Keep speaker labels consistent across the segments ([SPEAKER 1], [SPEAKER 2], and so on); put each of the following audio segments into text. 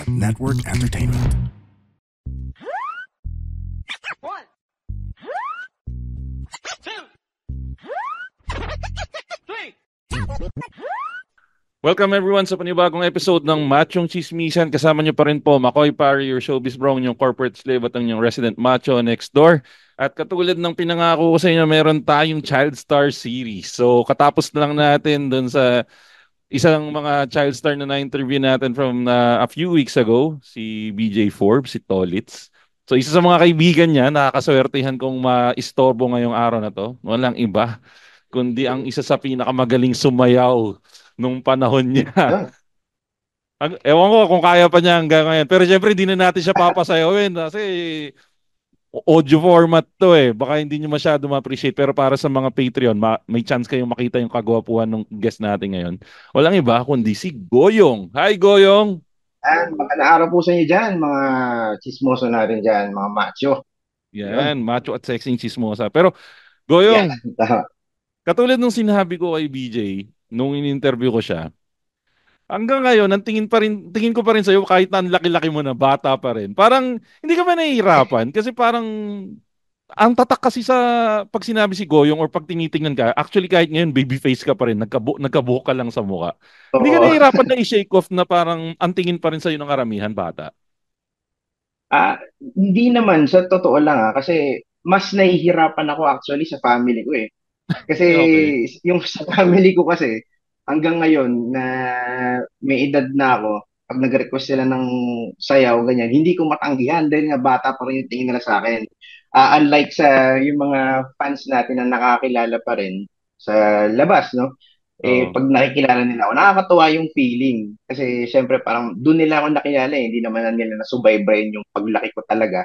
[SPEAKER 1] Network Entertainment.
[SPEAKER 2] One, two, three.
[SPEAKER 3] Welcome everyone sa panibagong episode ng Machong Chismisan. Kasama niyo pa rin po Makoy Pari, your showbiz bro, yung corporate slave at ang yung resident macho next door. At katulad ng pinangako ko sa inyo, meron tayong Child Star series. So katapos na lang natin dun sa isang mga child star na na-interview natin from a few weeks ago, si BJ Forbes, si Tolitz. So isa sa mga kaibigan niya, nakakaswertehan kong maistorbo ngayong araw na to. Walang iba kundi ang isa sa pinakamagaling sumayaw nung panahon niya.
[SPEAKER 4] Ah,
[SPEAKER 3] Ewan ko kung kaya pa niya hanggang ngayon. Pero syempre, hindi na natin siya papasayawin kasi audio format to eh. Baka hindi niyo masyado ma-appreciate. Pero para sa mga Patreon, may chance kayong makita yung kagwapuhan ng guest natin ngayon. Walang iba kundi si Goyong. Hi, Goyong!
[SPEAKER 4] magandang araw po sa inyo dyan, mga chismoso natin dyan, mga macho.
[SPEAKER 3] Yan, macho at sexy chismosa. Pero,
[SPEAKER 4] Yan.
[SPEAKER 3] Goyong, katulad nung sinabi ko kay BJ, nung in-interview ko siya, hanggang ngayon, ang tingin ko pa rin sa'yo, kahit na ang laki-laki mo na, bata pa rin. Parang, hindi ka ba nahihirapan? Kasi parang, ang tatak kasi sa pag sinabi si Goyong or pag tinitingnan ka, actually kahit ngayon, baby face ka pa rin, nagkabuhok ka lang sa mukha. Hindi ka
[SPEAKER 4] Oo.
[SPEAKER 3] nahihirapan na i-shake off na parang ang tingin pa rin sa'yo ng karamihan, bata.
[SPEAKER 4] Hindi naman, sa totoo lang kasi mas nahihirapan ako actually sa family ko eh. Kasi
[SPEAKER 3] Okay.
[SPEAKER 4] yung sa family ko kasi, hanggang ngayon na may edad na ako, pag nag-request sila ng sayaw, ganyan, hindi ko matanggihan dahil nga bata pa rin yung tingin nila sa akin. Unlike sa yung mga fans natin na nakakilala pa rin sa labas, no?
[SPEAKER 3] Oo.
[SPEAKER 4] Pag nakikilala nila ako, nakakatuwa yung feeling. Kasi syempre parang doon nila ako nakilala eh. Hindi naman na nila nasubaybayin yung paglaki ko talaga.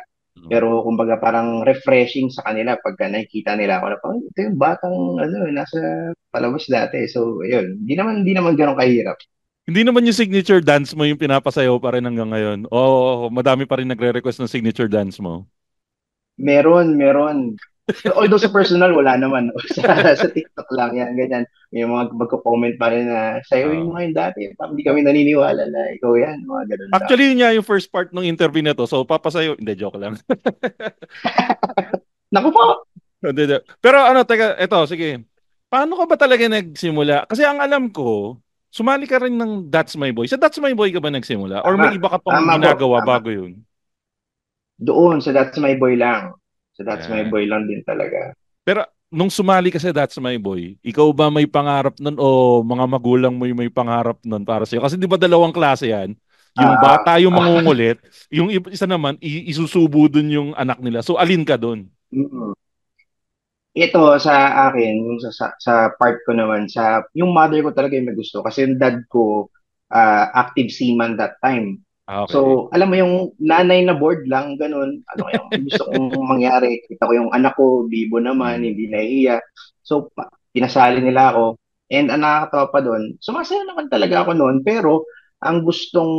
[SPEAKER 4] Pero kumbaga parang refreshing sa kanila pagka nakikita nila ako na parang ito yung batang ano, nasa palabas dati. So, ayun. Hindi naman gano'ng kahirap.
[SPEAKER 3] Hindi naman yung signature dance mo yung pinapasayaw pa rin hanggang ngayon. Oo, madami pa rin nagre-request ng signature dance mo.
[SPEAKER 4] Meron. Although sa personal, wala naman. Sa TikTok lang yan, ganyan. May mga magko-comment pa rin na, sa'yo yung
[SPEAKER 3] Oo.
[SPEAKER 4] mga yun dati. Parang hindi kami naniniwala na ikaw yan. Mga ganun lang.
[SPEAKER 3] Actually, yun nga yung first part ng interview na to. So, papasayo. Hindi, joke lang.
[SPEAKER 4] Naku po!
[SPEAKER 3] Hindi, hindi. Pero ano, teka, eto, sige. Paano ka ba talaga nagsimula? Kasi ang alam ko, sumali ka rin ng That's My Boy. Sa That's My Boy ka ba nagsimula? Or
[SPEAKER 4] Tama.
[SPEAKER 3] may iba ka pang
[SPEAKER 4] Tama po.
[SPEAKER 3] ginagawa
[SPEAKER 4] Tama.
[SPEAKER 3] bago yun?
[SPEAKER 4] Doon, sa That's My Boy lang. Sa That's My
[SPEAKER 3] Yan.
[SPEAKER 4] Boy lang din talaga.
[SPEAKER 3] Pero nung sumali ka sa That's My Boy, ikaw ba may pangarap nun o mga magulang mo yung may pangarap nun para sa'yo? Kasi di ba dalawang klase yan? Yung
[SPEAKER 4] Ah,
[SPEAKER 3] bata yung
[SPEAKER 4] ah,
[SPEAKER 3] mangungulit, yung isa naman, isusubo dun yung anak nila. So alin ka dun?
[SPEAKER 4] mm. Ito sa akin, yung sa part ko naman, yung mother ko talaga yung may gusto. Kasi yung dad ko, active seaman that time.
[SPEAKER 3] Ah, okay.
[SPEAKER 4] So, alam mo yung nanay na board lang, ganun. Ano kayang gusto kong mangyari? Kita ko yung anak ko, bibo naman,
[SPEAKER 3] Mm.
[SPEAKER 4] hindi nahihiya. So, pinasali nila ako. And ang nakakatawa pa doon, sumasaya naman talaga ako noon, pero ang gustong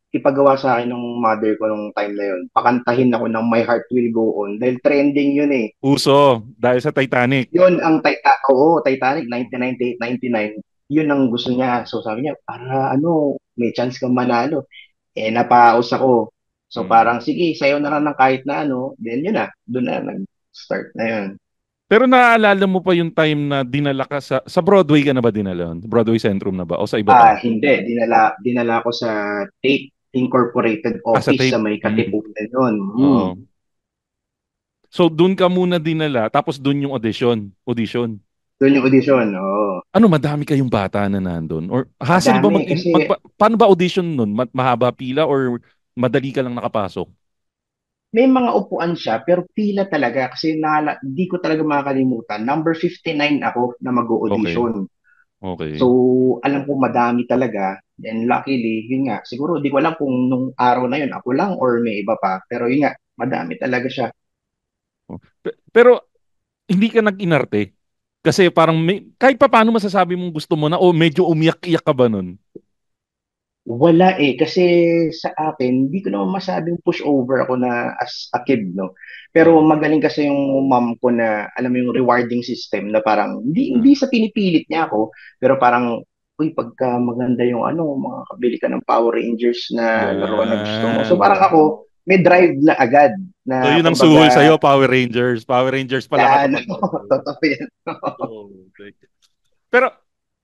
[SPEAKER 4] ipagawa sa akin ng mother ko nung time na yun, pakantahin ako ng My Heart Will Go On. Dahil trending yun eh.
[SPEAKER 3] Uso, dahil sa Titanic.
[SPEAKER 4] Yun ang Titanic 1998-99. Yun ang gusto niya. So sabi niya, para ano, may chance kang manalo. Napaos ako. So
[SPEAKER 3] Mm.
[SPEAKER 4] parang sige, sayo na lang ng kahit na ano. Then yun na, doon na nag-start na yun.
[SPEAKER 3] Pero naaalala mo pa yung time na dinala ka sa Broadway ka na ba dinala yun? Broadway Centrum na ba? O sa iba pa?
[SPEAKER 4] Hindi, dinala ko sa Tate Incorporated
[SPEAKER 3] Ah, sa
[SPEAKER 4] Office sa
[SPEAKER 3] tape.
[SPEAKER 4] may
[SPEAKER 3] Mm.
[SPEAKER 4] Katipunan yun.
[SPEAKER 3] Oo. So doon ka muna dinala, tapos doon yung audition.
[SPEAKER 4] Doon yung audition. Oo.
[SPEAKER 3] Ano, madami kayong bata na nandun? Or hassle ba
[SPEAKER 4] Madami kasi
[SPEAKER 3] paano ba audition nun? Mahaba pila or madali ka lang nakapasok?
[SPEAKER 4] may mga upuan siya, pero pila talaga kasi di ko talaga makakalimutan. Number 59 ako na
[SPEAKER 3] Okay.
[SPEAKER 4] mag-audition. So,
[SPEAKER 3] Okay.
[SPEAKER 4] alam ko madami talaga. And luckily, yun nga, siguro di ko alam kung nung araw na yun, ako lang or may iba pa. Pero yun nga, madami talaga siya.
[SPEAKER 3] Pero hindi ka nag-inarte? Kasi parang kahit pa paano masasabi mong gusto mo na o medyo umiyak-iyak ka ba nun?
[SPEAKER 4] Wala eh, kasi sa akin, hindi ko naman masabing push over ako na as a kid, no? Pero
[SPEAKER 3] Oo.
[SPEAKER 4] magaling kasi yung mom ko na, alam mo yung rewarding system na parang, hindi,
[SPEAKER 3] Ah.
[SPEAKER 4] hindi sa pinipilit niya ako, pero parang uy, pagka maganda yung ano, makakabili ka ng Power Rangers na laruan na gusto mo. So
[SPEAKER 3] Yan.
[SPEAKER 4] parang ako, may drive na agad
[SPEAKER 3] So
[SPEAKER 4] na
[SPEAKER 3] yun ang suhol
[SPEAKER 4] kumbaga,
[SPEAKER 3] sa'yo, Power Rangers. Power Rangers pala
[SPEAKER 4] yan,
[SPEAKER 3] katapatan mo.
[SPEAKER 4] totoo yan.
[SPEAKER 3] Oh, okay. Pero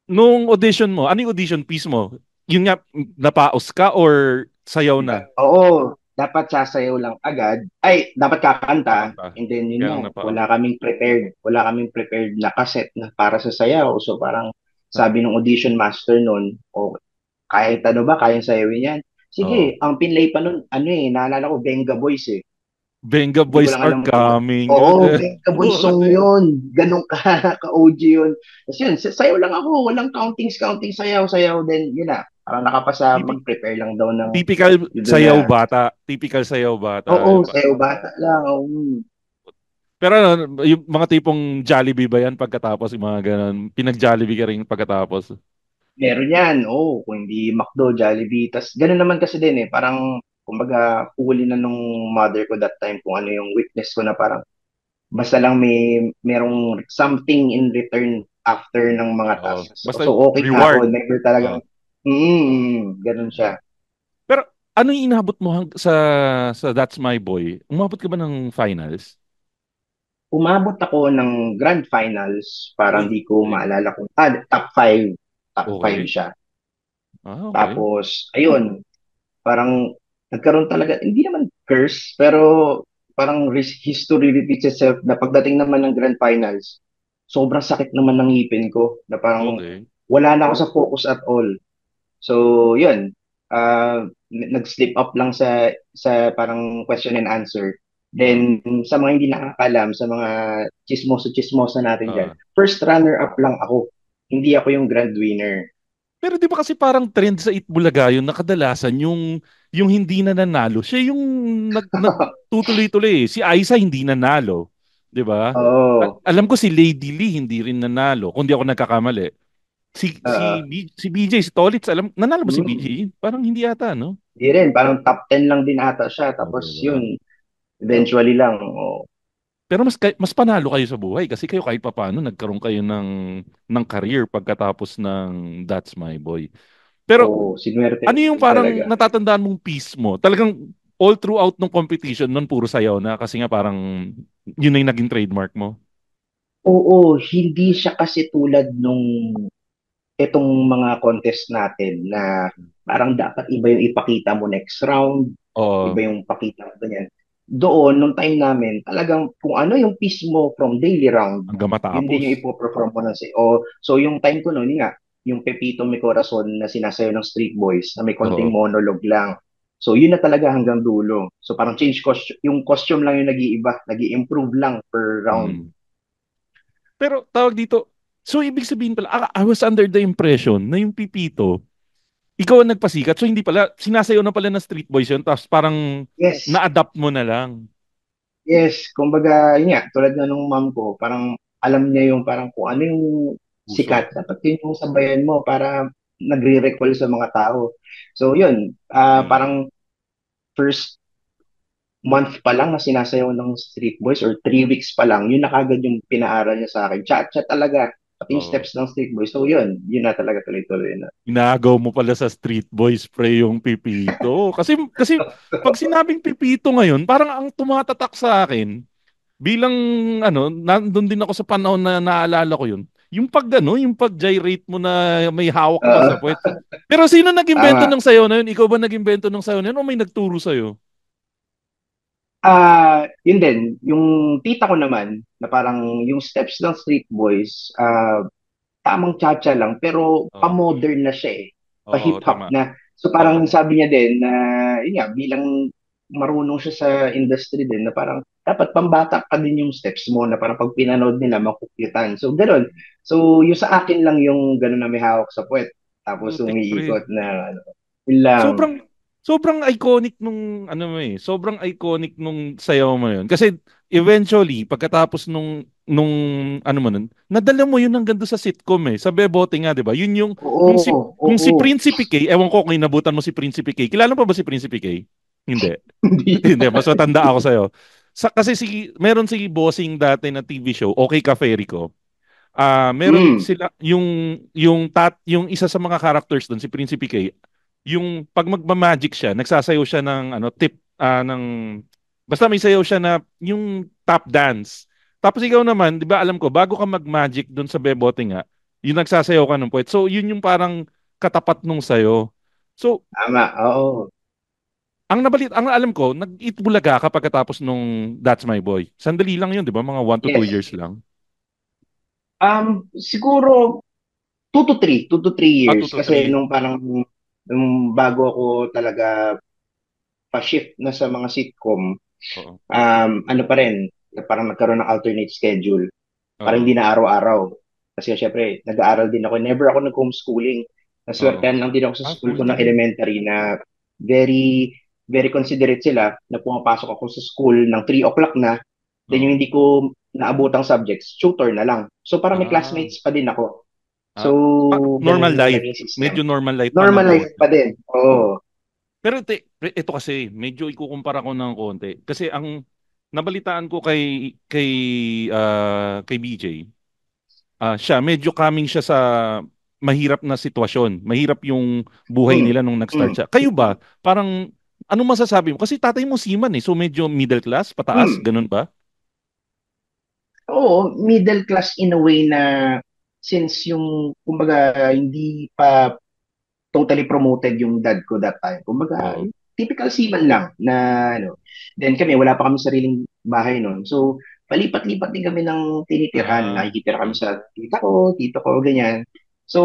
[SPEAKER 3] nung audition mo, ano yung audition piece mo? Yun nga, napaos ka or sayaw na?
[SPEAKER 4] Oo, dapat sasayaw lang agad. Ay, dapat kakanta.
[SPEAKER 3] Kakanta.
[SPEAKER 4] And then yun
[SPEAKER 3] Kaya
[SPEAKER 4] nga,
[SPEAKER 3] lang napaos.
[SPEAKER 4] wala kaming prepared na cassette na para sa sayaw. So parang sabi ng audition master nun, o kahit ano ba, kayang sayawin yan.
[SPEAKER 3] Oo.
[SPEAKER 4] Sige, ang pinlay pa nun, ano naalala ko, Benga Boys eh.
[SPEAKER 3] Benga
[SPEAKER 4] Hindi ko
[SPEAKER 3] Boys
[SPEAKER 4] lang
[SPEAKER 3] are
[SPEAKER 4] alam kung
[SPEAKER 3] coming.
[SPEAKER 4] Oo, Benga Boys song yun. Ganun ka, ka-OG yun. Tapos yun, sayaw lang ako. Walang counting, sayaw. Then, yun na. Parang nakapasa,
[SPEAKER 3] Typi-
[SPEAKER 4] mag-prepare lang daw ng
[SPEAKER 3] Typical
[SPEAKER 4] yun doon
[SPEAKER 3] sayaw
[SPEAKER 4] na.
[SPEAKER 3] bata. Typical sayaw bata.
[SPEAKER 4] Oo, sayaw bata lang. Oo.
[SPEAKER 3] Pero ano, yung mga tipong Jollibee ba yan pagkatapos yung mga ganun? Pinag-Jollibee ka rin pagkatapos.
[SPEAKER 4] Meron yan. Oo, kung hindi McDo, Jollibee. Tas ganun naman kasi din eh. Parang, kumbaga, huli na nung mother ko that time kung ano yung weakness ko na parang basta lang merong something in return after ng mga
[SPEAKER 3] Oo.
[SPEAKER 4] tasks. So,
[SPEAKER 3] Basta
[SPEAKER 4] so okay na
[SPEAKER 3] reward.
[SPEAKER 4] ako. Never
[SPEAKER 3] Oo.
[SPEAKER 4] talagang, ganun siya.
[SPEAKER 3] Pero ano yung inabot mo sa That's My Boy? Umabot ka ba ng finals?
[SPEAKER 4] Umabot ako ng grand finals, parang
[SPEAKER 3] Uy,
[SPEAKER 4] hindi ko
[SPEAKER 3] okay.
[SPEAKER 4] maalala kung, top 5. Top 5
[SPEAKER 3] Okay.
[SPEAKER 4] siya.
[SPEAKER 3] Ah, okay.
[SPEAKER 4] Tapos, ayun, parang nagkaroon talaga, hindi naman curse, pero parang history repeats itself na pagdating naman ng grand finals, sobrang sakit naman ng ngipin ko na parang
[SPEAKER 3] Okay.
[SPEAKER 4] wala na ako sa focus at all. So, yun, nag-slip up lang sa parang question and answer.
[SPEAKER 3] Ah,
[SPEAKER 4] Then, sa mga hindi nakakalam, sa mga chismoso-chismosa natin dyan,
[SPEAKER 3] ah.
[SPEAKER 4] first runner-up lang ako. Hindi ako yung grand winner.
[SPEAKER 3] Pero di ba kasi parang trend sa Itbulaga yun na kadalasan yung hindi na nanalo, siya yung nagtutuloy-tuloy eh. Si Aiza hindi nanalo, di ba?
[SPEAKER 4] Oo.
[SPEAKER 3] Alam ko si Lady Lee hindi rin nanalo, kung di ako nagkakamali.
[SPEAKER 4] Uh,
[SPEAKER 3] Si BJ, si Tolitz, nanalo ba si
[SPEAKER 4] mm,
[SPEAKER 3] BJ? Parang hindi yata, no?
[SPEAKER 4] Di rin, parang top 10 lang din ata siya.
[SPEAKER 3] Oh,
[SPEAKER 4] Tapos
[SPEAKER 3] diba?
[SPEAKER 4] yun, eventually lang. Oh,
[SPEAKER 3] Pero mas panalo kayo sa buhay kasi kayo kahit papaano nagkaroon kayo ng career pagkatapos ng That's My Boy. Pero
[SPEAKER 4] sinwerte
[SPEAKER 3] ano yung
[SPEAKER 4] din
[SPEAKER 3] parang
[SPEAKER 4] talaga.
[SPEAKER 3] natatandaan mong piece mo? Talagang all throughout ng competition nun puro sayaw na kasi nga parang yun na yung naging trademark mo.
[SPEAKER 4] Oo, hindi siya kasi tulad nung itong mga contest natin na parang dapat iba yung ipakita mo next round, iba
[SPEAKER 3] Oo,
[SPEAKER 4] yung pakita mo ganyan. Doon, nung time namin, talagang kung ano yung piece mo from daily round,
[SPEAKER 3] hanggang
[SPEAKER 4] yun din yung
[SPEAKER 3] matapos.
[SPEAKER 4] ipoperform mo na so yung time ko noon, yun nga, yung Pepito Mi Corazon na sinasayo ng Street Boys na may konting
[SPEAKER 3] Oo.
[SPEAKER 4] monologue lang. So yun na talaga hanggang dulo. So parang change costume, yung costume lang yung nag-iiba, nag-i-improve lang per round.
[SPEAKER 3] Mm. Pero tawag dito, so ibig sabihin pala, I was under the impression na yung Pipito, ikaw ang nagpasikat. So hindi pala, sinasayaw na pala ng Street Boys yun, tapos parang
[SPEAKER 4] Yes,
[SPEAKER 3] na-adapt mo na lang.
[SPEAKER 4] yes, kumbaga, yun nga, tulad na nung mom ko, parang alam niya yung parang kung ano yung
[SPEAKER 3] Uso.
[SPEAKER 4] sikat, dapat yun yung sabayan mo para nagre-recall sa mga tao. So, yun,
[SPEAKER 3] Mm.
[SPEAKER 4] parang first month pa lang na sinasayaw ng Street Boys or 3 weeks pa lang, yun na kagad yung pinaaral niya sa akin. Cha-cha talaga, pati yung
[SPEAKER 3] Oo.
[SPEAKER 4] steps ng Street Boys. So, yun na talaga tuloy-tuloy na.
[SPEAKER 3] Inagaw mo pala sa Street Boys pre yung Pipito. Kasi pag sinabing Pipito ngayon, parang ang tumatatak sa akin bilang nandun din ako sa panahon na naalala ko yun. Yung pag gyrate mo na may hawak ka pa sa
[SPEAKER 4] Uh,
[SPEAKER 3] puwet. Pero sino nag-imbento
[SPEAKER 4] tama.
[SPEAKER 3] ng sayaw na yun? Ikaw ba nag-imbento ng sayaw na yun o may nagturo sa'yo?
[SPEAKER 4] Yun din, yung tita ko naman, na parang yung steps ng Street Boys, tamang cha-cha lang, pero
[SPEAKER 3] Oo.
[SPEAKER 4] pa-modern na siya eh.
[SPEAKER 3] Oo,
[SPEAKER 4] Pa-hip-hop
[SPEAKER 3] tama.
[SPEAKER 4] na. So parang sabi niya din na, yun nga, bilang marunong siya sa industry din, na parang dapat pambata ka din yung steps mo, na parang pag pinanood nila, makukulitan. So gano'n. So yung sa akin lang yung gano'n na may hawak sa puwet. Tapos
[SPEAKER 3] Putik pre.
[SPEAKER 4] umiikot na, ano, yun lang.
[SPEAKER 3] Sobrang sobrang iconic nung sobrang iconic nung sayaw mo yun. Kasi eventually pagkatapos nung ano mo nun, nadala mo yun hanggang doon sa sitcom eh. Sa Bebote nga, 'di ba? Yun yung
[SPEAKER 4] Oo,
[SPEAKER 3] kung si
[SPEAKER 4] oo.
[SPEAKER 3] Prinsipe K, ewan ko kung inabutan mo si Prinsipe K. Kilala mo ba si Prinsipe K? Hindi.
[SPEAKER 4] Hindi
[SPEAKER 3] Hindi,
[SPEAKER 4] naman.
[SPEAKER 3] mas matanda ako sa'yo. Kasi meron si Bossing dati na TV show, Okay Ka Ferico. Meron
[SPEAKER 4] Mm.
[SPEAKER 3] sila yung isa sa mga characters doon si Prinsipe K, yung pag magma-magic siya, nagsasayaw siya ng ng basta may sayaw siya na yung tap dance. Tapos ikaw naman, 'di ba alam ko, bago ka mag-magic doon sa Bebote nga, yung nagsasayaw ka ng puwet. So yun yung parang katapat nung sayo. So
[SPEAKER 4] Tama, oo.
[SPEAKER 3] ang alam ko, nag-Itbulaga ka pagkatapos nung That's My Boy. Sandali lang yun, 'di ba? Mga 1 to 2 years
[SPEAKER 4] Yes.
[SPEAKER 3] lang.
[SPEAKER 4] Siguro 2 to 3
[SPEAKER 3] Ah, two
[SPEAKER 4] years
[SPEAKER 3] to
[SPEAKER 4] kasi
[SPEAKER 3] three.
[SPEAKER 4] nung parang nung bago ako talaga pa-shift na sa mga sitcom,
[SPEAKER 3] Oo.
[SPEAKER 4] ano pa rin, parang nagkaroon ng alternate schedule. Parang
[SPEAKER 3] Oo.
[SPEAKER 4] hindi na araw-araw. Kasi syempre, nag-aaral din ako. Never ako nag-homeschooling.
[SPEAKER 3] Oo.
[SPEAKER 4] Naswertehan lang din ako sa school
[SPEAKER 3] Full
[SPEAKER 4] ko ng
[SPEAKER 3] time.
[SPEAKER 4] elementary na very, very considerate sila na pumapasok ako sa school ng 3 o'clock na. Then yung
[SPEAKER 3] Oo.
[SPEAKER 4] hindi ko naabotang subjects, tutor na lang. So parang may
[SPEAKER 3] Ah,
[SPEAKER 4] classmates pa din ako. So,
[SPEAKER 3] ah, Normal
[SPEAKER 4] ganun yung
[SPEAKER 3] life.
[SPEAKER 4] naging system.
[SPEAKER 3] Medyo normal life pa
[SPEAKER 4] Normal life
[SPEAKER 3] mabuhay.
[SPEAKER 4] pa din. Oo.
[SPEAKER 3] Pero ito kasi, medyo ikukumpara ko ng konti. Kasi ang nabalitaan ko kay BJ, siya, medyo coming siya sa mahirap na sitwasyon. Mahirap yung buhay
[SPEAKER 4] Mm.
[SPEAKER 3] nila nung nag-start
[SPEAKER 4] Mm.
[SPEAKER 3] siya. Kayo ba? Parang, ano masasabi mo? Kasi tatay mo seaman eh. So medyo middle class, pataas,
[SPEAKER 4] Mm.
[SPEAKER 3] ganun ba?
[SPEAKER 4] Oo, middle class in a way na since yung, kumbaga, hindi pa totally promoted yung dad ko that time. Kumbaga,
[SPEAKER 3] Oo.
[SPEAKER 4] typical seaman lang na ano. Then kami, wala pa kami sariling bahay noon. So, palipat-lipat din kami ng tinitirhan.
[SPEAKER 3] Ah,
[SPEAKER 4] Nakikitira kami
[SPEAKER 3] okay.
[SPEAKER 4] sa tito ko, ganyan. So,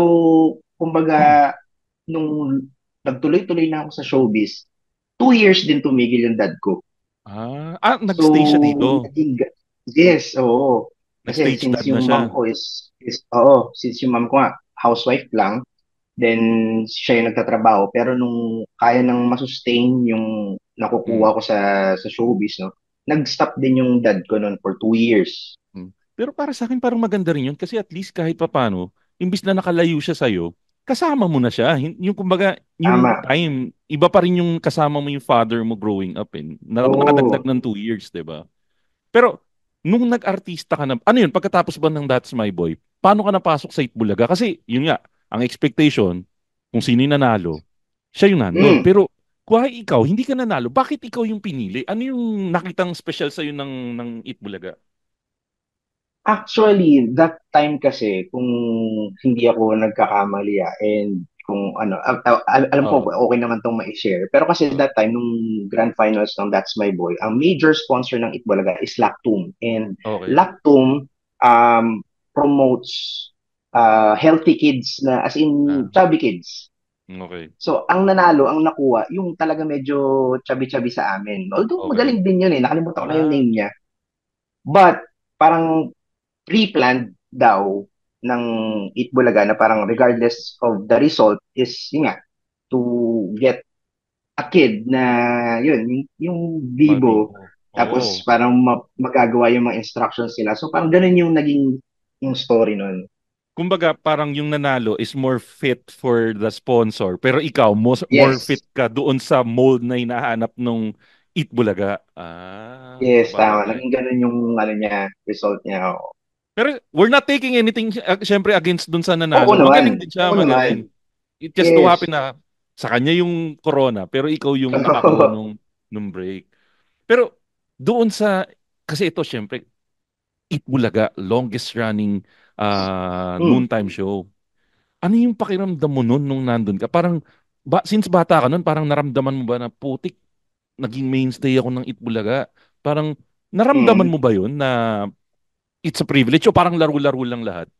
[SPEAKER 4] kumbaga, nung nagtuloy-tuloy na ako sa showbiz, 2 years din tumigil yung dad ko.
[SPEAKER 3] Nag-stay siya
[SPEAKER 4] So,
[SPEAKER 3] dito.
[SPEAKER 4] yes, oo. Kasi
[SPEAKER 3] Nag-stage
[SPEAKER 4] since
[SPEAKER 3] dad na
[SPEAKER 4] yung mom
[SPEAKER 3] siya.
[SPEAKER 4] ko oo, since yung mom ko nga, housewife lang, then siya yung nagtatrabaho. Pero nung kaya nang masustain yung
[SPEAKER 3] Mm.
[SPEAKER 4] nakukuha ko sa showbiz, no, nag-stop din yung dad ko noon for 2 years.
[SPEAKER 3] Mm. Pero para sa akin parang maganda rin yun kasi at least kahit papano, imbis na nakalayo siya sa'yo, kasama mo na siya. Yung kumbaga, yung
[SPEAKER 4] Tama.
[SPEAKER 3] time, iba pa rin yung kasama mo yung father mo growing up. Nakadagdag
[SPEAKER 4] Oo.
[SPEAKER 3] ng 2 years, di ba? Pero, nung nag-artista ka na, ano yun, pagkatapos ba ng That's My Boy, paano ka napasok sa Itbulaga? Kasi, yun nga, ang expectation, kung sino yung nanalo, siya yung nandun.
[SPEAKER 4] Mm.
[SPEAKER 3] Pero, kuhay ikaw, hindi ka nanalo, bakit ikaw yung pinili? Ano yung nakitang special sa'yo ng Itbulaga?
[SPEAKER 4] Actually, that time kasi, kung hindi ako nagkakamali and kung ano, alam ko
[SPEAKER 3] Oo.
[SPEAKER 4] okay naman tong ma-share. Pero kasi
[SPEAKER 3] Oo.
[SPEAKER 4] that time, nung grand finals ng That's My Boy, ang major sponsor ng Itbulaga is Lactum. And
[SPEAKER 3] Okay.
[SPEAKER 4] Lactum promotes healthy kids na as in
[SPEAKER 3] Ah,
[SPEAKER 4] chubby kids.
[SPEAKER 3] okay.
[SPEAKER 4] So, ang nanalo, ang nakuha, yung talaga medyo chubby-chubby sa amin. Although
[SPEAKER 3] Okay.
[SPEAKER 4] magaling din yun eh, nakalimutan ko na yung
[SPEAKER 3] Ah,
[SPEAKER 4] name niya. But, parang pre-planned daw ng Itbulaga na parang regardless of the result is yun nga to get a kid na yun yung bibo
[SPEAKER 3] Mabibo.
[SPEAKER 4] tapos
[SPEAKER 3] Oo.
[SPEAKER 4] parang magagawa yung mga instructions nila. So parang ganun yung naging yung story nun.
[SPEAKER 3] Kumbaga, parang yung nanalo is more fit for the sponsor. Pero ikaw, more
[SPEAKER 4] Yes.
[SPEAKER 3] fit ka doon sa mold na hinahanap nung Eat Bulaga. Sa
[SPEAKER 4] Yes, tama.
[SPEAKER 3] bagay.
[SPEAKER 4] Naging ganun yung ano niya, result niya. Oo,
[SPEAKER 3] Pero we're not taking anything, syempre, against doon sa
[SPEAKER 4] oo
[SPEAKER 3] nanalo.
[SPEAKER 4] naman.
[SPEAKER 3] Magaling din siya,
[SPEAKER 4] Oo naman.
[SPEAKER 3] magaling. It just to
[SPEAKER 4] Yes.
[SPEAKER 3] happen na sa kanya yung corona, pero ikaw yung nakakuha nung break. Pero doon sa, kasi ito, syempre, Eat Bulaga, longest running
[SPEAKER 4] Hmm.
[SPEAKER 3] noontime show. Ano yung pakiramdam mo nun nung nandun ka? Parang, since bata ka nun, parang naramdaman mo ba na putik, naging mainstay ako ng Itbulaga? Parang, naramdaman
[SPEAKER 4] Hmm.
[SPEAKER 3] mo ba yun na it's a privilege o parang laro-laro lang lahat?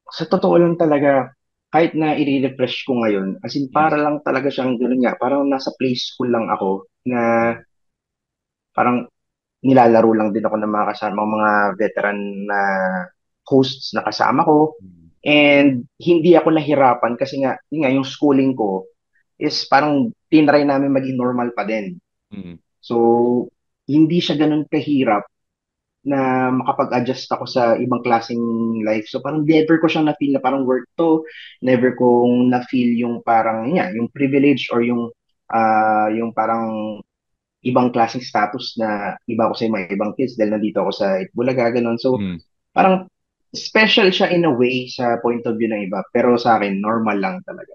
[SPEAKER 4] Sa totoo lang talaga, kahit na i-refresh ko ngayon, as in
[SPEAKER 3] Mm,
[SPEAKER 4] para lang talaga siyang gano'n nga, parang nasa play school lang ako na
[SPEAKER 3] mm,
[SPEAKER 4] parang nilalaro lang din ako ng mga kasama, mga veteran na hosts na kasama ko.
[SPEAKER 3] mm,
[SPEAKER 4] And hindi ako nahirapan kasi nga, yun nga, yung schooling ko is parang tinry namin maging normal pa din.
[SPEAKER 3] mm,
[SPEAKER 4] So, hindi siya ganun kahirap na makapag-adjust ako sa ibang klaseng life. So parang never ko siyang na-feel na parang work to, never kong na-feel yung parang yung privilege or yung parang ibang klaseng status na iba ako sa mga ibang kids dahil nandito ako sa Itbulaga, ganun. So
[SPEAKER 3] mm.
[SPEAKER 4] parang special siya in a way sa point of view ng iba, pero sa akin, normal lang talaga.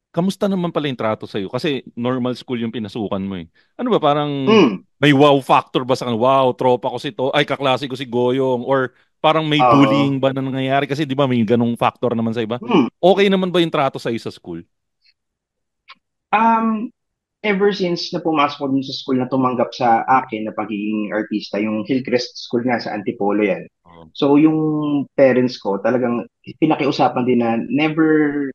[SPEAKER 3] Kamusta naman pala yung trato sa'yo? Kasi normal school yung pinasukan mo eh. Ano ba, parang
[SPEAKER 4] Mm.
[SPEAKER 3] may wow factor ba sa kanila? Wow, tropa ko si to, ay kaklase ko si Goyong, or parang may
[SPEAKER 4] Oo.
[SPEAKER 3] bullying ba na nangyayari? Kasi di ba may ganong factor naman sa iba?
[SPEAKER 4] Mm.
[SPEAKER 3] Okay naman ba yung trato sa'yo sa school?
[SPEAKER 4] Um, Ever since na pumasok ko dun sa school na tumanggap sa akin na pagiging artista, yung Hillcrest School nga sa Antipolo yan.
[SPEAKER 3] Oh,
[SPEAKER 4] So yung parents ko talagang pinakiusapan din na never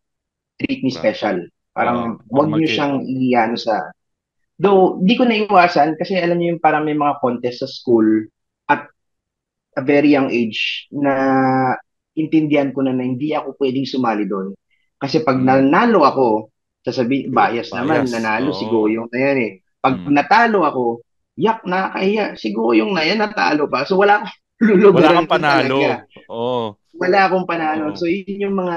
[SPEAKER 4] treat me
[SPEAKER 3] ba?
[SPEAKER 4] special. Parang wag
[SPEAKER 3] Normal
[SPEAKER 4] niyo
[SPEAKER 3] kid.
[SPEAKER 4] siyang iano sa... Though, di ko naiwasan kasi alam niyo yung parang may mga contest sa school at a very young age na intindihan ko na hindi ako pwedeng sumali doon. Kasi pag
[SPEAKER 3] Mm.
[SPEAKER 4] nanalo ako, bias naman,
[SPEAKER 3] Bias.
[SPEAKER 4] nanalo si
[SPEAKER 3] Oo.
[SPEAKER 4] Goyong na yan eh. Pag
[SPEAKER 3] Mm.
[SPEAKER 4] natalo ako, yak, nakakahiya, si Goyong na yan, natalo pa. So wala akong
[SPEAKER 3] Wala
[SPEAKER 4] lulugaran
[SPEAKER 3] kang
[SPEAKER 4] talaga.
[SPEAKER 3] panalo. Oo.
[SPEAKER 4] Wala akong panalo.
[SPEAKER 3] Oo.
[SPEAKER 4] So yun yung mga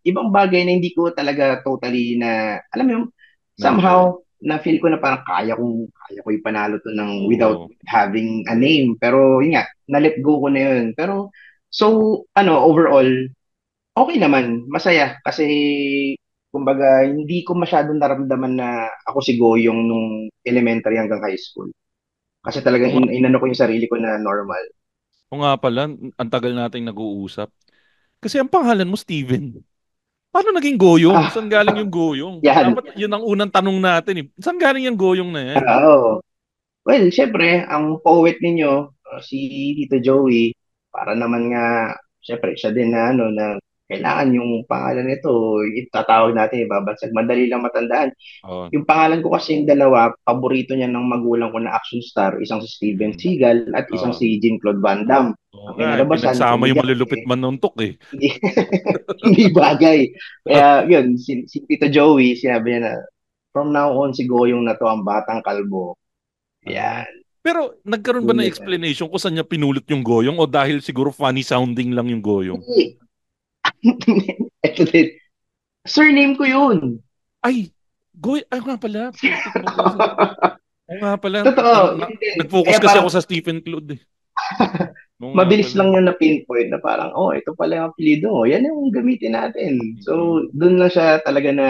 [SPEAKER 4] ibang bagay na hindi ko talaga totally na, alam mo yung,
[SPEAKER 3] Na-enjoy.
[SPEAKER 4] somehow, na feel ko na parang kaya ko ipanalo to ng without
[SPEAKER 3] Oo.
[SPEAKER 4] having a name. Pero yun nga, na-let go ko na yun. Pero, so, overall, okay naman. Masaya. Kasi, kumbaga, hindi ko masyadong naramdaman na ako si Goyong nung elementary hanggang high school. Kasi talagang
[SPEAKER 3] Kung nga,
[SPEAKER 4] inano ko yung sarili ko na normal.
[SPEAKER 3] kung nga pala, ang tagal nating nag-uusap. Kasi ang pangalan mo, Steven. Paano naging goyong?
[SPEAKER 4] Ah,
[SPEAKER 3] Saan galing yung goyong?
[SPEAKER 4] yan.
[SPEAKER 3] Dapat yun ang unang tanong natin eh. Saan galing yung goyong na yan?
[SPEAKER 4] Oo. Well, syempre, ang poet ninyo, si Tito Joey, para naman nga, syempre, siya din na, na kailangan yung pangalan nito, itatawag natin, ibabansag. Madali lang matandaan.
[SPEAKER 3] Oh,
[SPEAKER 4] Yung pangalan ko kasi yung dalawa, paborito niya ng magulang ko na action star, isang si Steven
[SPEAKER 3] mm.
[SPEAKER 4] Seagal at isang
[SPEAKER 3] Oo.
[SPEAKER 4] si Jean-Claude Van Damme.
[SPEAKER 3] Oo
[SPEAKER 4] Ang
[SPEAKER 3] nga eh.
[SPEAKER 4] kinalabasan,
[SPEAKER 3] Pinagsama yung malulupit
[SPEAKER 4] komediante,
[SPEAKER 3] manuntok eh.
[SPEAKER 4] hindi, hindi bagay. Kaya yun, si Tito Joey, sinabi niya na, from now on, si Goyong na to ang batang kalbo.
[SPEAKER 3] Ah.
[SPEAKER 4] Yan.
[SPEAKER 3] Pero nagkaroon ba
[SPEAKER 4] Doon
[SPEAKER 3] ng
[SPEAKER 4] yun.
[SPEAKER 3] explanation kung saan niya pinulot yung goyong o dahil siguro funny sounding lang yung goyong?
[SPEAKER 4] Hindi. Ito din. Surname ko yun.
[SPEAKER 3] Ay, ay nga pala, putik mo puso. Oo nga pala,
[SPEAKER 4] Totoo. Yun din.
[SPEAKER 3] nag-focus
[SPEAKER 4] Kaya
[SPEAKER 3] kasi ako
[SPEAKER 4] parang
[SPEAKER 3] sa Stephen Claude eh. Oo nga
[SPEAKER 4] mabilis
[SPEAKER 3] pala.
[SPEAKER 4] lang yun na pinpoint na parang, oh, ito pala yung apelido mo. Yan yung gamitin natin.
[SPEAKER 3] Mm-mm.
[SPEAKER 4] So, dun lang siya talaga na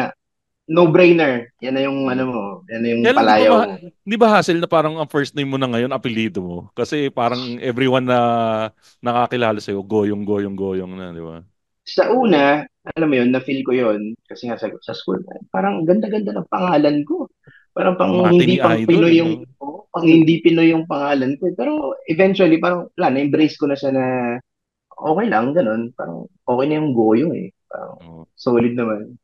[SPEAKER 4] no-brainer. Yan na yung ano
[SPEAKER 3] Mm.
[SPEAKER 4] mo. Yan na yung
[SPEAKER 3] Kaya lang
[SPEAKER 4] palayaw mo.
[SPEAKER 3] di ba hassle na parang ang first name mo na ngayon, apelido mo? Kasi parang everyone na nakakilala sa'yo, goyong, goyong, goyong na, di ba?
[SPEAKER 4] Sa una, alam mo yun, na-feel ko yun. Kasi nga sa school, parang ganda-ganda ng pangalan ko. Parang pang
[SPEAKER 3] Pamati ni
[SPEAKER 4] hindi pang
[SPEAKER 3] Idol,
[SPEAKER 4] Pinoy yung,
[SPEAKER 3] no?
[SPEAKER 4] oh, pang hindi Pinoy yung pangalan ko. Pero eventually, parang, wala, na-embrace ko na siya na okay lang, ganun. Parang okay na yung goyo eh. Parang
[SPEAKER 3] Oo.
[SPEAKER 4] solid naman.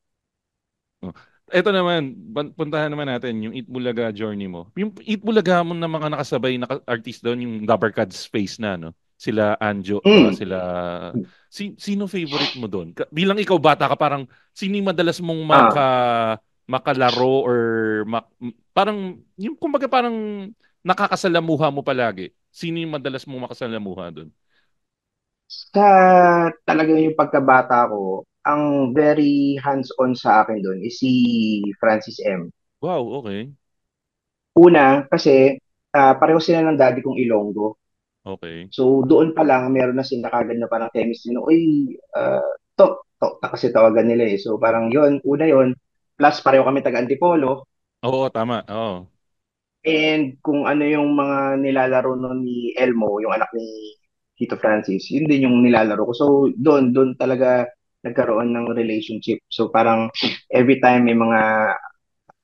[SPEAKER 3] Oh. Ito naman, puntahan naman natin yung Eat Bulaga journey mo. Yung Eat Bulaga mo na mga nakasabay na artist doon, yung Rubbercats Space na, no? Sila Anjo,
[SPEAKER 4] Mm.
[SPEAKER 3] sila... sino favorite mo doon? Bilang ikaw bata ka, parang sino yung madalas mong
[SPEAKER 4] Ah,
[SPEAKER 3] makalaro or parang, yung kumbaga parang nakakasalamuha mo palagi. Sino yung madalas mong makasalamuha doon?
[SPEAKER 4] sa talagang yung pagkabata ko, ang very hands-on sa akin doon is si Francis M.
[SPEAKER 3] Wow, okay.
[SPEAKER 4] Una, kasi pareho sila ng daddy kong Ilonggo.
[SPEAKER 3] Okay.
[SPEAKER 4] So, doon pa lang, meron na sila kagad na parang chemistry na, uy, kasi tawagan nila eh. So, parang yon una yon. Plus, pareho kami taga-Antipolo.
[SPEAKER 3] Oo, tama. Oo.
[SPEAKER 4] And kung ano yung mga nilalaro nun ni Elmo, yung anak ni Tito Francis, yun din yung nilalaro ko. So, doon talaga nagkaroon ng relationship. So, parang every time may mga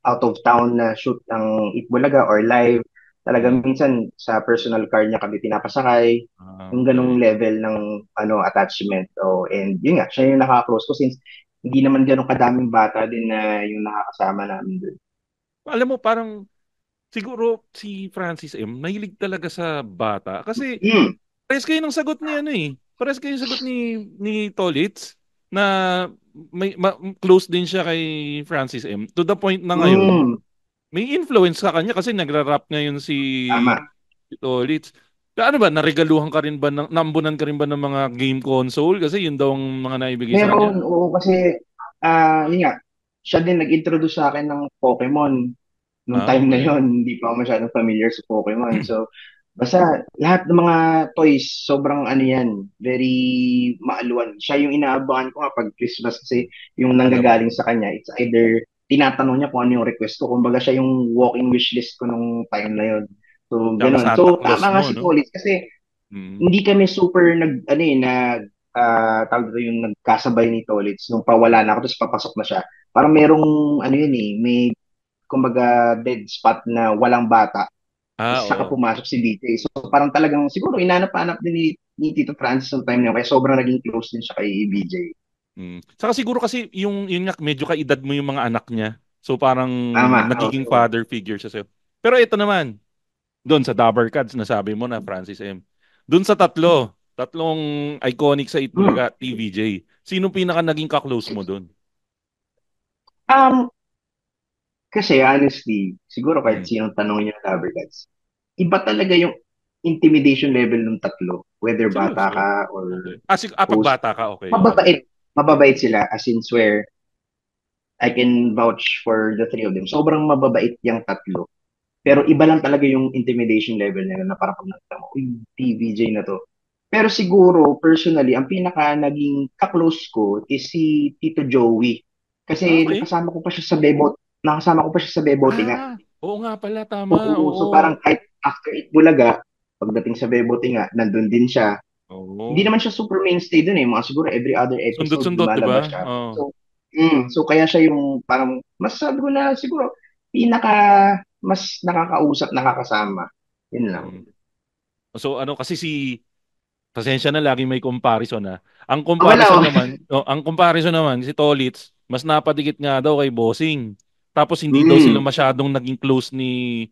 [SPEAKER 4] out of town na shoot ng Itbulaga or live, talagang
[SPEAKER 3] Mm.
[SPEAKER 4] minsan sa personal car niya kami pinapasakay,
[SPEAKER 3] Ah,
[SPEAKER 4] yung ganong
[SPEAKER 3] okay.
[SPEAKER 4] level ng attachment. Oh, and yun nga, siya yung nakaklose ko since hindi naman ganun kadaming bata din na yung nakakasama namin doon.
[SPEAKER 3] Alam mo, parang siguro si Francis M. nahilig talaga sa bata. Kasi
[SPEAKER 4] Mm,
[SPEAKER 3] pares kayo ng sagot ni ano eh. Pares kayo ng sagot ni Tolitz na close din siya kay Francis M. To the point na ngayon,
[SPEAKER 4] mm,
[SPEAKER 3] may influence sa kanya kasi nagra-rap ngayon si
[SPEAKER 4] tama.
[SPEAKER 3] Tolitz. Ano ba, naregaluhan ka rin ba, naambunan ka rin ba ng mga game console? Kasi yun daw ang mga naibigay sa kanya.
[SPEAKER 4] Meron, oo, kasi, yun nga, siya din nag-introduce sa akin ng Pokemon. Nung
[SPEAKER 3] Ah,
[SPEAKER 4] time na
[SPEAKER 3] okay.
[SPEAKER 4] yon, hindi pa ako masyadong familiar sa Pokemon. So, Basta lahat ng mga toys, sobrang ano yan, very maaluan. Siya yung inaabangan ko nga pag Christmas kasi yung
[SPEAKER 3] Alam mo.
[SPEAKER 4] nanggagaling sa kanya, it's either tinatanong niya kung ano yung request ko. Kumbaga siya yung walking wish list ko nung time na yun. So,
[SPEAKER 3] Tsaka
[SPEAKER 4] ganun.
[SPEAKER 3] Santa
[SPEAKER 4] So,
[SPEAKER 3] Claus
[SPEAKER 4] tama nga
[SPEAKER 3] mo,
[SPEAKER 4] si
[SPEAKER 3] no?
[SPEAKER 4] Collins kasi
[SPEAKER 3] Mm.
[SPEAKER 4] hindi kami super tawag dito yung nagkasabay ni Tolitz nung pawala na ako tapos papasok na siya. Parang merong, ano yun eh, may, kumbaga, dead spot na walang bata. Tapos saka
[SPEAKER 3] Oo.
[SPEAKER 4] pumasok si BJ. So, parang talagang, siguro, inanap-anap din ni Tito Francis ng time na yun. Kaya sobrang naging close din siya kay BJ.
[SPEAKER 3] Mm. Saka siguro kasi yung yun nga medyo kaedad mo yung mga anak niya. So parang
[SPEAKER 4] Tama.
[SPEAKER 3] nagiging
[SPEAKER 4] Oo.
[SPEAKER 3] father figure siya sa'yo. Pero ito naman, doon sa Dabber Cats nasabi mo na Francis M. Doon sa tatlong iconic sa
[SPEAKER 4] Hmm.
[SPEAKER 3] Itbulaga, TVJ. Sino pinaka naging ka-close mo doon?
[SPEAKER 4] Um, Kasi honestly, siguro kahit
[SPEAKER 3] Mm.
[SPEAKER 4] sinong tanongin niyo ng Lovercats, iba talaga yung intimidation level ng tatlo. Whether bata
[SPEAKER 3] Seryoso?
[SPEAKER 4] ka or
[SPEAKER 3] Okay. Pag
[SPEAKER 4] host,
[SPEAKER 3] bata ka, okay.
[SPEAKER 4] mababait. Mababait sila, as in swear, I can vouch for the three of them. Sobrang mababait yung tatlo. Pero
[SPEAKER 3] Mm.
[SPEAKER 4] iba lang talaga yung intimidation level nila na parang pag nakita mo, uy, TVJ na to. Pero siguro, personally, ang pinaka naging ka-close ko is si Tito Joey. Kasi
[SPEAKER 3] Okay.
[SPEAKER 4] nakasama ko pa siya sa Bebote nga.
[SPEAKER 3] Oo nga pala, tama.
[SPEAKER 4] Oo,
[SPEAKER 3] Oo.
[SPEAKER 4] so parang kahit after Itbulaga, pagdating sa Bebote nga, nandun din siya. Hindi
[SPEAKER 3] Oo.
[SPEAKER 4] naman siya super mainstay dun eh. Mga siguro every other episode
[SPEAKER 3] Sundot-sundot, di ba?
[SPEAKER 4] lumalabas siya.
[SPEAKER 3] Oo.
[SPEAKER 4] So kaya siya yung parang masasabi ko na siguro pinaka mas nakakausap, nakakasama. Yun lang.
[SPEAKER 3] Mm. So ano kasi pasensya na lagi may comparison na.
[SPEAKER 4] Wala oh.
[SPEAKER 3] Ang comparison naman si Tolitz, mas napadikit nga daw kay Bossing. Tapos hindi daw sila
[SPEAKER 4] Mm.
[SPEAKER 3] masyadong naging close ni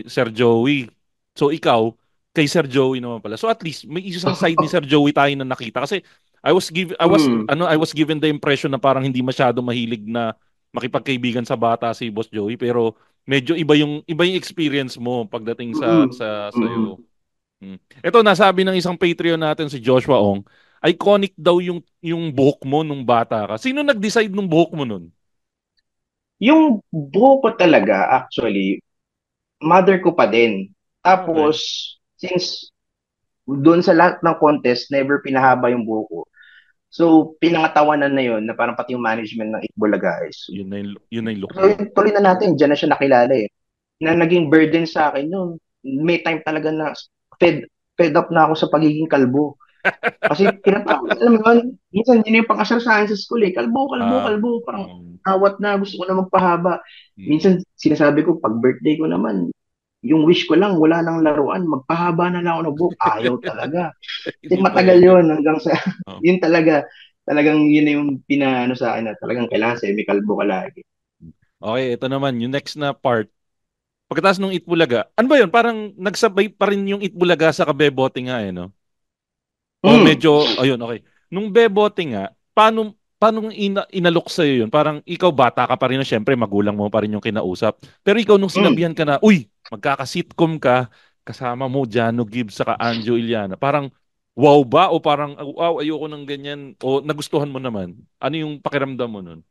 [SPEAKER 3] Sir Joey. So ikaw kay Sir Joey naman pala. So at least may isang side ni Sir Joey tayo na nakita kasi
[SPEAKER 4] Mm.
[SPEAKER 3] I was given the impression na parang hindi masyado mahilig na makipagkaibigan sa bata si Boss Joey pero medyo iba yung experience mo pagdating sa
[SPEAKER 4] Mm.
[SPEAKER 3] sa
[SPEAKER 4] Mm.
[SPEAKER 3] sa'yo. Mm. Ito, nasabi ng isang Patreon natin si Joshua Ong, iconic daw yung buhok mo nung bata ka. Sino nag-decide nung buhok mo nun?
[SPEAKER 4] Yung buho ko talaga, actually, mother ko pa din.
[SPEAKER 3] Okay.
[SPEAKER 4] Tapos, since doon sa lahat ng contest, never pinahaba yung buho ko. So, pinangatawanan na yun na parang pati yung management ng Itbulaga is.
[SPEAKER 3] Yun na yung look
[SPEAKER 4] So,
[SPEAKER 3] mo.
[SPEAKER 4] tuloy na natin, dyan na siya nakilala eh. Na naging burden sa akin yun. May time talaga na fed up na ako sa pagiging kalbo. Kasi tinatawag, alam mo yun, minsan yun yung pang-asar sa akin sa school eh. Kalbo, kalbo,
[SPEAKER 3] Ah,
[SPEAKER 4] kalbo. Parang
[SPEAKER 3] um,
[SPEAKER 4] awat na, gusto ko na magpahaba.
[SPEAKER 3] mm.
[SPEAKER 4] Minsan sinasabi ko, pag birthday ko naman, yung wish ko lang, wala nang laruan, magpahaba na lang ako ng buhok. Ayaw talaga. Kasi
[SPEAKER 3] Hindi
[SPEAKER 4] matagal
[SPEAKER 3] pwede.
[SPEAKER 4] yun hanggang sa,
[SPEAKER 3] Oh.
[SPEAKER 4] yun talaga, talagang yun na yung pinaano sa akin na talagang kailangan semi-kalbo ka lagi.
[SPEAKER 3] Okay, ito naman, yung next na part. Pagkatapos nung Itbulaga, ano ba yun? Parang nagsabay pa rin yung Itbulaga sa Kabebote nga eh, no? O
[SPEAKER 4] Hmm.
[SPEAKER 3] medyo, ayun, okay. Nung Bebote nga, paano inalok sa'yo yun? Parang ikaw bata ka pa rin na syempre magulang mo pa rin yung kinausap. Pero ikaw nung
[SPEAKER 4] Hmm.
[SPEAKER 3] sinabihan ka na, uy, magkaka-sitcom ka, kasama mo Jano Gibbs saka Anjo Iliana. Parang wow ba? O parang wow, ayoko ng ganyan? O nagustuhan mo naman? Ano yung pakiramdam mo nun?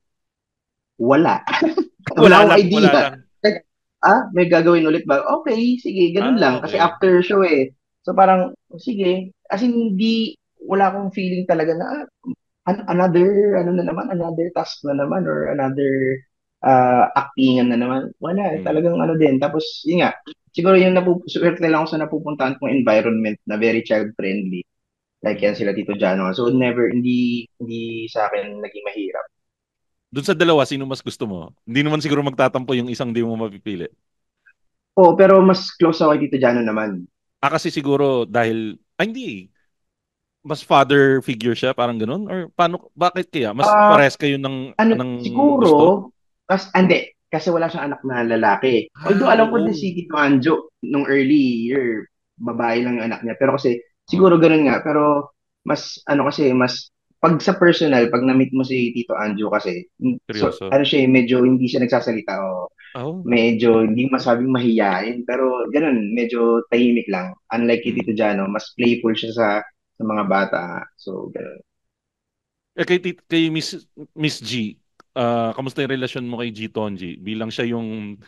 [SPEAKER 4] Wala. Wala
[SPEAKER 3] Wala
[SPEAKER 4] akong
[SPEAKER 3] lang, wala
[SPEAKER 4] idea.
[SPEAKER 3] lang.
[SPEAKER 4] Like, may gagawin ulit ba? Okay, sige, ganun lang. Kasi
[SPEAKER 3] Okay.
[SPEAKER 4] after show eh. So parang, sige. As in, hindi, wala akong feeling talaga na, another, ano na naman, another task na naman, or another actingan na naman. Wala,
[SPEAKER 3] Hmm.
[SPEAKER 4] talagang ano din. Tapos, yun nga, siguro yung swerte lang ako sa napupuntahan kong environment na very child-friendly. Like yan
[SPEAKER 3] Hmm.
[SPEAKER 4] sila Tito Jano. So, never, hindi sa akin naging mahirap.
[SPEAKER 3] Doon sa dalawa, sino mas gusto mo? Hindi naman siguro magtatampo yung isang di mo mapipili.
[SPEAKER 4] Oo, pero mas close ako kay Tito Jano naman.
[SPEAKER 3] Kasi siguro dahil, hindi eh. Mas father figure siya, parang ganun? Or paano, bakit kaya? Mas
[SPEAKER 4] Ah,
[SPEAKER 3] pares kayo ng
[SPEAKER 4] siguro,
[SPEAKER 3] gusto?
[SPEAKER 4] hindi, kasi wala siyang anak na lalaki. Although alam ko din
[SPEAKER 3] Oo.
[SPEAKER 4] si Tito Anjo, nung early year, babae lang yung anak niya. Pero kasi, siguro
[SPEAKER 3] Okay.
[SPEAKER 4] ganun nga. Pero, pag sa personal, pag na-meet mo si Tito Anjo kasi, so,
[SPEAKER 3] Seryoso.
[SPEAKER 4] ano siya, medyo hindi siya nagsasalita o
[SPEAKER 3] Oh.
[SPEAKER 4] medyo hindi masabing mahiyain. Pero, ganun, medyo tahimik lang. Unlike kay Tito
[SPEAKER 3] Mm.
[SPEAKER 4] Jano, mas playful siya sa mga bata. So, ganun.
[SPEAKER 3] Kay Miss G, kamusta yung relasyon mo kay G Tonji? Bilang siya yung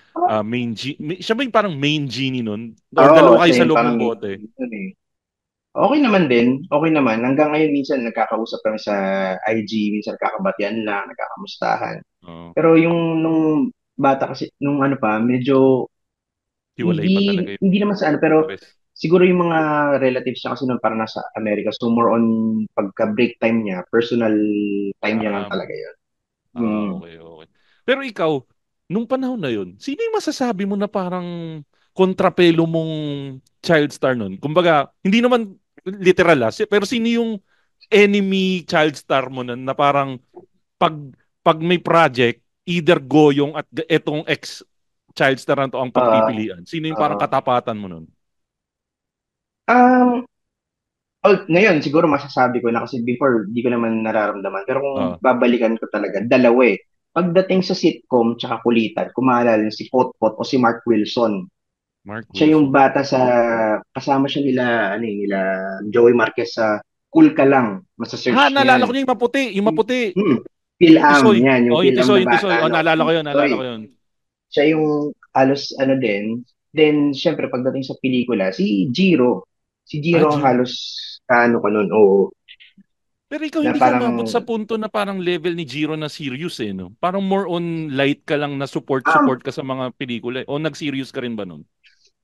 [SPEAKER 3] siya ba yung parang main genie nun? Or
[SPEAKER 4] Oo,
[SPEAKER 3] dalawa kayo
[SPEAKER 4] siya
[SPEAKER 3] sa
[SPEAKER 4] yung
[SPEAKER 3] loob
[SPEAKER 4] parang
[SPEAKER 3] ng bote?
[SPEAKER 4] yun eh. Okay naman din. Okay naman. Hanggang ngayon minsan nagkakausap kami sa IG, minsan nagkakabatian lang, nagkakamustahan.
[SPEAKER 3] Oo.
[SPEAKER 4] Pero yung nung bata kasi, nung ano pa, medyo
[SPEAKER 3] Hiwalay pa talaga yung
[SPEAKER 4] hindi naman sa ano, pero
[SPEAKER 3] interest.
[SPEAKER 4] siguro yung mga relatives niya kasi nun parang nasa Amerika. So more on pagka-break time niya, personal time niya lang
[SPEAKER 3] Ah,
[SPEAKER 4] talaga yun. Mm.
[SPEAKER 3] okay, okay. Pero ikaw, nung panahon na yun, sino yung masasabi mo na parang kontrapelo mong child star nun? Kumbaga, hindi naman literal pero sino yung enemy child star mo nun na parang pag pag may project, either Goyong at etong ex child star na to ang
[SPEAKER 4] Ah,
[SPEAKER 3] pagpipilian. Sino yung parang
[SPEAKER 4] ah.
[SPEAKER 3] katapatan mo nun?
[SPEAKER 4] Um, ngayon, siguro masasabi ko na kasi before, di ko naman nararamdaman. Pero kung
[SPEAKER 3] Ah,
[SPEAKER 4] babalikan ko talaga, dalawa eh. Pagdating sa sitcom tsaka kulitan, kung maalala niyo si Potpot o si Mark Wilson.
[SPEAKER 3] Mark
[SPEAKER 4] Siya yung
[SPEAKER 3] Wilson.
[SPEAKER 4] bata sa, kasama siya nila, ano eh, nila Joey Marquez sa Cool Ka Lang.
[SPEAKER 3] Ha,
[SPEAKER 4] Masa-search niyo
[SPEAKER 3] naalala
[SPEAKER 4] yun.
[SPEAKER 3] ko niya yung maputi, yung maputi.
[SPEAKER 4] Hmm. Phil-Am,
[SPEAKER 3] Yung Tisoy.
[SPEAKER 4] yan, yung
[SPEAKER 3] Oh, yung
[SPEAKER 4] Phil-Am
[SPEAKER 3] Tisoy,
[SPEAKER 4] na
[SPEAKER 3] yung Tisoy.
[SPEAKER 4] bata,
[SPEAKER 3] Oh,
[SPEAKER 4] no?
[SPEAKER 3] naalala ko yun, naalala ko
[SPEAKER 4] Sorry.
[SPEAKER 3] yun.
[SPEAKER 4] Siya yung halos ano din. Then, syempre, pagdating sa pelikula, si Jiro. Si
[SPEAKER 3] Ah,
[SPEAKER 4] Jiro ang
[SPEAKER 3] Jiro.
[SPEAKER 4] halos kaano ko nun, oo.
[SPEAKER 3] Pero ikaw
[SPEAKER 4] Na
[SPEAKER 3] hindi ka
[SPEAKER 4] parang,
[SPEAKER 3] umabot sa punto na parang level ni Jiro na serious no? Parang more on light ka lang na
[SPEAKER 4] um,
[SPEAKER 3] support ka sa mga pelikula. O nag-serious ka rin ba nun?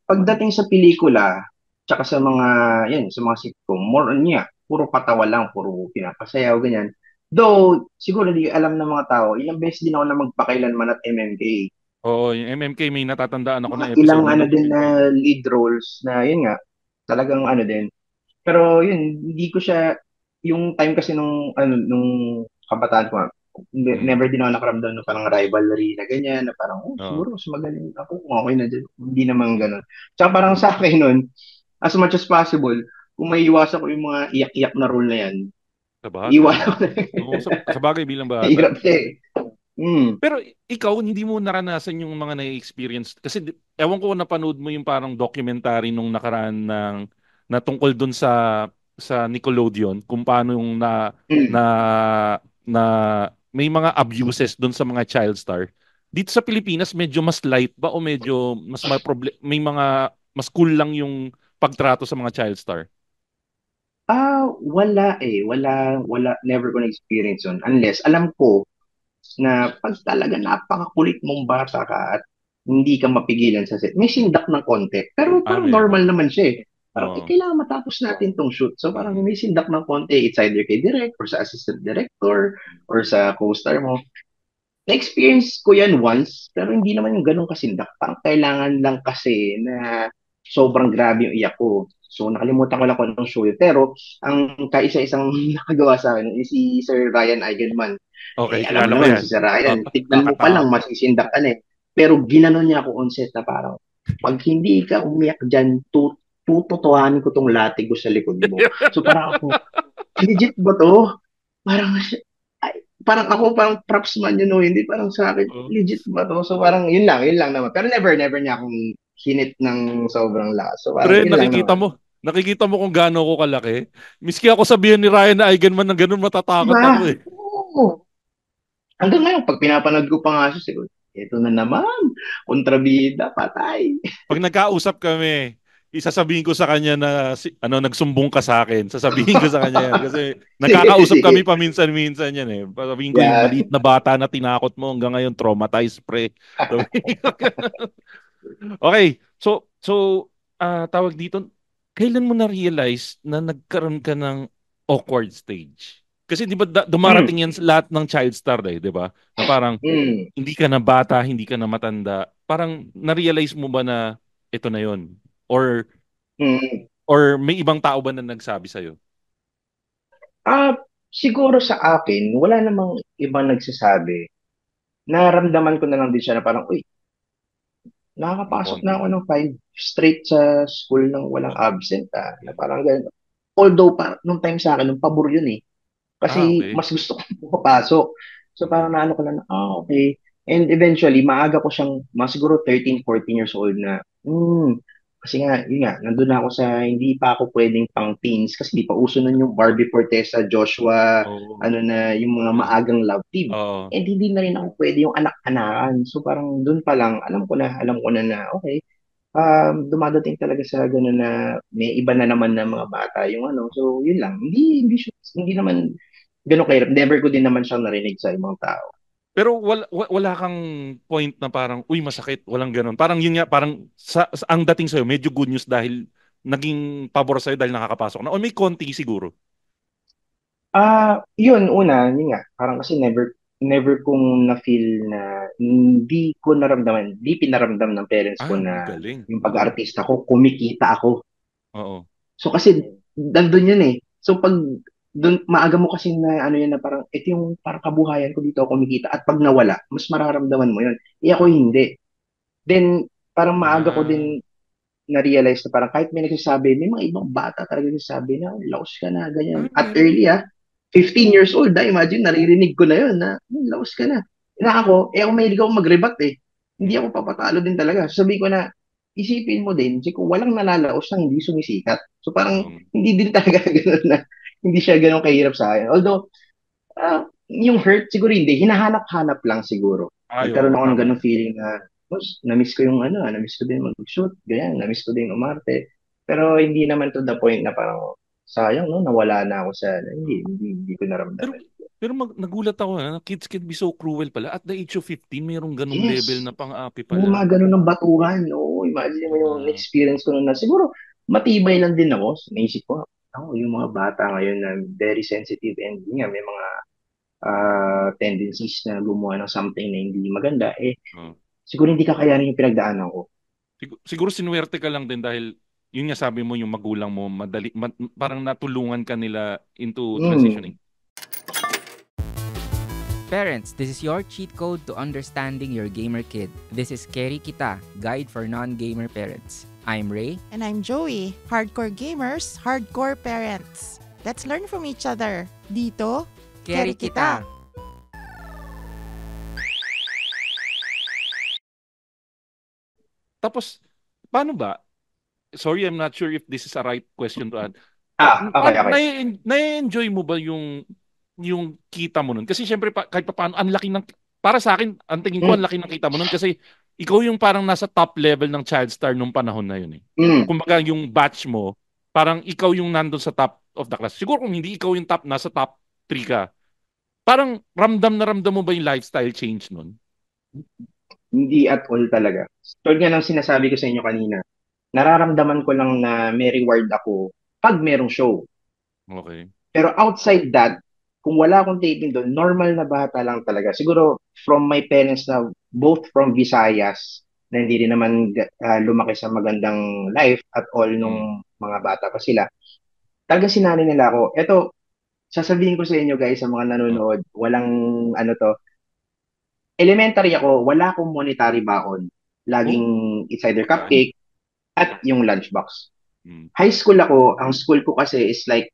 [SPEAKER 4] pagdating sa pelikula, tsaka sa mga, yan, sa mga sitcom, more on niya, puro patawa lang, puro pinapasayaw, ganyan. Though, siguro di alam ng mga tao, ilang beses din ako na magpakailanman at MMK.
[SPEAKER 3] Oo, yung MMK may natatandaan ako
[SPEAKER 4] Mga
[SPEAKER 3] na
[SPEAKER 4] ilang
[SPEAKER 3] episode na
[SPEAKER 4] ano din
[SPEAKER 3] nag-uusap
[SPEAKER 4] na
[SPEAKER 3] kayo.
[SPEAKER 4] lead roles na, yun nga, talagang ano din. Pero yun, hindi ko siya, yung time kasi nung kabataan ko,
[SPEAKER 3] Mm.
[SPEAKER 4] never din ako nakaramdam ng parang rivalry na ganyan, na parang, oh,
[SPEAKER 3] Oo.
[SPEAKER 4] siguro mas magaling ako, okay na dyan. Hindi naman
[SPEAKER 3] Mm.
[SPEAKER 4] ganun. Tsaka parang sa akin nun, as much as possible, kung may iwasan ko yung mga iyak-iyak na role na yan,
[SPEAKER 3] Sa bagay.
[SPEAKER 4] iwasan ko na.
[SPEAKER 3] Oo, sa bagay bilang bata.
[SPEAKER 4] Hirap siya eh. Hmm.
[SPEAKER 3] Pero ikaw, hindi mo naranasan yung mga na-experience. Kasi ewan ko kung napanood mo yung parang documentary nung nakaraan na tungkol dun sa Nickelodeon, kung paano yung
[SPEAKER 4] Hmm.
[SPEAKER 3] na, na may mga abuses dun sa mga child star. Dito sa Pilipinas, medyo mas light ba o medyo mas may mga mas cool lang yung pagtrato sa mga child star?
[SPEAKER 4] Wala eh. Wala, never ko na-experience yun. Unless, alam ko, na pag talaga napakakulit mong bata ka at hindi ka mapigilan sa set, may sindak ng konti. Pero
[SPEAKER 3] Ah,
[SPEAKER 4] parang
[SPEAKER 3] meron.
[SPEAKER 4] normal naman siya eh. Parang,
[SPEAKER 3] Oo.
[SPEAKER 4] kailangan matapos natin tong shoot. So parang
[SPEAKER 3] Mm.
[SPEAKER 4] may sindak ng konti. It's either kay direct or sa assistant director or sa co-star mo. Na-experience ko yan once, pero hindi naman yung ganun kasindak. Parang kailangan lang kasi na sobrang grabe yung iyak ko. So nakalimutan ko lang kung anong show yun. Pero ang kaisa-isang nakagawa sa akin is si Sir Ryan Eigenman.
[SPEAKER 3] Okay,
[SPEAKER 4] Alam mo
[SPEAKER 3] kilala ko
[SPEAKER 4] naman,
[SPEAKER 3] yan.
[SPEAKER 4] si Sir
[SPEAKER 3] Oh,
[SPEAKER 4] Ryan, tignan mo pa lang,
[SPEAKER 3] nakakatakot.
[SPEAKER 4] masisindak ka na eh. Pero ginanon niya ako on set na parang, pag hindi ka umiyak dyan, tututuhanin ko tong latigo sa likod mo. So parang ako, legit ba to? Parang, parang ako parang props man yun o hindi parang sa akin
[SPEAKER 3] Oo.
[SPEAKER 4] legit ba to so parang yun lang naman pero never niya akong hinit ng sobrang lakas so parang
[SPEAKER 3] Pre,
[SPEAKER 4] yun lang naman
[SPEAKER 3] nakikita mo kung gaano ako kalaki. Miski ako sabihan ni Ryan na Eigenman ng ganun, matatakot
[SPEAKER 4] diba
[SPEAKER 3] ako eh.
[SPEAKER 4] oo hanggang ngayon pag pinapanood ko pa nga siya siguro ito na naman kontrabida patay
[SPEAKER 3] Pag nagkausap kami, isasabihin ko sa kanya na nagsumbong ka sa akin. Sasabihin ko sa kanya yan kasi
[SPEAKER 4] sige
[SPEAKER 3] nagkakausap
[SPEAKER 4] sige
[SPEAKER 3] kami paminsan-minsan yan eh. Sabihin ko yung
[SPEAKER 4] yan
[SPEAKER 3] maliit na bata na tinakot mo hanggang ngayon traumatized pre. Sabihin ko. Okay, tawag dito, kailan mo na-realize na nagkaroon ka ng awkward stage? Kasi di ba
[SPEAKER 4] mm,
[SPEAKER 3] dumarating yan sa lahat ng child star eh, di ba? Na parang
[SPEAKER 4] mm,
[SPEAKER 3] hindi ka na bata, hindi ka na matanda. Parang na-realize mo ba na ito na yon? Or
[SPEAKER 4] mm.
[SPEAKER 3] or may ibang tao ba na nagsabi sa'yo?
[SPEAKER 4] ah siguro sa akin wala namang ibang nagsasabi naramdaman ko na lang din siya na parang uy
[SPEAKER 3] Ng
[SPEAKER 4] nakakapasok na
[SPEAKER 3] konti.
[SPEAKER 4] ako ng 5 straight sa school ng walang
[SPEAKER 3] Oh,
[SPEAKER 4] absent na
[SPEAKER 3] okay.
[SPEAKER 4] parang ganun. Although nung time sa akin, nung pabor yun eh.
[SPEAKER 3] Ah,
[SPEAKER 4] Kasi
[SPEAKER 3] okay.
[SPEAKER 4] mas gusto ko pumapasok. So
[SPEAKER 3] Okay.
[SPEAKER 4] parang naano ko lang na, okay. And eventually, maaga ko siyang, mga siguro 13, 14 years old na, Kasi nga, yun nga, nandun na ako sa, hindi pa ako pwedeng pang teens kasi di pa uso nun yung Barbie Fortesa, Joshua,
[SPEAKER 3] Oo.
[SPEAKER 4] ano na, yung mga
[SPEAKER 3] Yun.
[SPEAKER 4] maagang love team.
[SPEAKER 3] Oo.
[SPEAKER 4] And hindi na rin ako pwede yung anak-anakan. So parang dun pa lang, alam ko na na, okay, dumadating talaga sa gano'n na may iba na naman na mga bata yung ano. So yun lang, hindi naman gano'n kahirap. Never ko din naman siyang narinig sa ibang tao.
[SPEAKER 3] Pero wala kang point na parang, uy, masakit. Walang ganun. Parang yun nga, parang ang dating sa'yo, medyo good news dahil naging pabor sa'yo dahil nakakapasok na. O may konti siguro.
[SPEAKER 4] Yun, yun nga, parang kasi never kong na-feel na hindi pinaramdam ng parents ko
[SPEAKER 3] Ang
[SPEAKER 4] na
[SPEAKER 3] galing.
[SPEAKER 4] yung
[SPEAKER 3] Oo.
[SPEAKER 4] pag-artista ko, kumikita ako.
[SPEAKER 3] Oo.
[SPEAKER 4] So kasi, nandun yun eh. So pag, dun, maaga mo kasi na ano yan na parang, ito yung parang kabuhayan ko dito ako kumikita. At pag nawala, mas mararamdaman mo yun. Ako
[SPEAKER 3] Oo.
[SPEAKER 4] hindi. Then, parang maaga ko
[SPEAKER 3] Ah.
[SPEAKER 4] din na-realize na parang kahit may nagsasabi, may mga ibang bata talaga nagsasabi na, laos ka na, ganyan. At
[SPEAKER 3] Meron.
[SPEAKER 4] early 15 years old, imagine, naririnig ko na yun na, laos ka na. Ako mahilig ako mag-rebat eh. Hindi
[SPEAKER 3] Mm.
[SPEAKER 4] ako papatalo din talaga. Sabi ko na, isipin mo din, kasi kung walang nalalaos na hindi sumisikat. So parang,
[SPEAKER 3] Oo.
[SPEAKER 4] hindi din talaga ganun na, hindi siya ganun kahirap sa akin. Although, yung hurt, siguro hindi. Hinahanap-hanap lang siguro.
[SPEAKER 3] Ay,
[SPEAKER 4] Nagkaroon
[SPEAKER 3] oo,
[SPEAKER 4] ako ng
[SPEAKER 3] tama.
[SPEAKER 4] ganung feeling na, "Boss, na-miss ko yung ano, na-miss ko din mag-shoot, ganyan, na-miss ko din
[SPEAKER 3] Mm.
[SPEAKER 4] umarte." Pero hindi naman to the point na parang, sayang, no, nawala na ako sa,
[SPEAKER 3] Oo.
[SPEAKER 4] hindi ko
[SPEAKER 3] Pero
[SPEAKER 4] naramdaman.
[SPEAKER 3] nagulat ako na kids can be so cruel pala. At the age of 15, mayroong ganong level
[SPEAKER 4] Yes,
[SPEAKER 3] na pang-api
[SPEAKER 4] yung
[SPEAKER 3] pala.
[SPEAKER 4] mga ganun ng batuhan, oo, imagine mo yung
[SPEAKER 3] Ah.
[SPEAKER 4] experience ko nun na, siguro, matibay lang din ako. Naisip ko, yung mga bata ngayon na very sensitive and yun nga, may mga tendencies na gumawa ng something na hindi maganda,
[SPEAKER 3] Oo.
[SPEAKER 4] siguro hindi kakayanin yung pinagdaanan ko.
[SPEAKER 3] Siguro sinuwerte ka lang din dahil yun nga sabi mo yung magulang mo parang natulungan ka nila into transitioning.
[SPEAKER 4] Hmm.
[SPEAKER 1] Parents, this is your cheat code to understanding your gamer kid. This is Keri Kita, Guide for Non-Gamer Parents. I'm Ray.
[SPEAKER 2] And I'm Joey, hardcore gamers, hardcore parents. Let's learn from each other. Dito,
[SPEAKER 1] Keri Kita!
[SPEAKER 3] Tapos, paano ba? Sorry, I'm not sure if this is a right question to add.
[SPEAKER 4] Okay, okay.
[SPEAKER 3] Na-enjoy mo ba yung kita mo nun? Kasi syempre, kahit pa paano, ang laki ng, para sa akin, ang tingin ko,
[SPEAKER 4] Hmm.
[SPEAKER 3] ang laki ng kita mo nun kasi ikaw yung parang nasa top level ng child star nung panahon na yun eh.
[SPEAKER 4] Hmm.
[SPEAKER 3] Kumbaga yung batch mo, parang ikaw yung nandun sa top of the class. Siguro kung hindi ikaw yung top, nasa top 3 ka. Parang ramdam na ramdam mo ba yung lifestyle change nun?
[SPEAKER 4] Hindi at all talaga. Tulad nga ng sinasabi ko sa inyo kanina, nararamdaman ko lang na may reward ako pag merong show.
[SPEAKER 3] Okay.
[SPEAKER 4] Pero outside that, kung wala akong taping doon, normal na bata lang talaga. Siguro from my parents na both from Visayas, na hindi rin naman lumaki sa magandang life at all
[SPEAKER 3] Mm.
[SPEAKER 4] nung mga bata pa sila. Talaga sinanay nila ako. Eto, sasabihin ko sa inyo guys, sa mga
[SPEAKER 3] Oh.
[SPEAKER 4] nanonood, walang ano to, elementary ako, wala akong monetary baon.
[SPEAKER 3] Oh,
[SPEAKER 4] Laging it's either
[SPEAKER 3] pagkain.
[SPEAKER 4] cupcake at yung lunchbox.
[SPEAKER 3] Mm.
[SPEAKER 4] High school ako, ang school ko kasi is like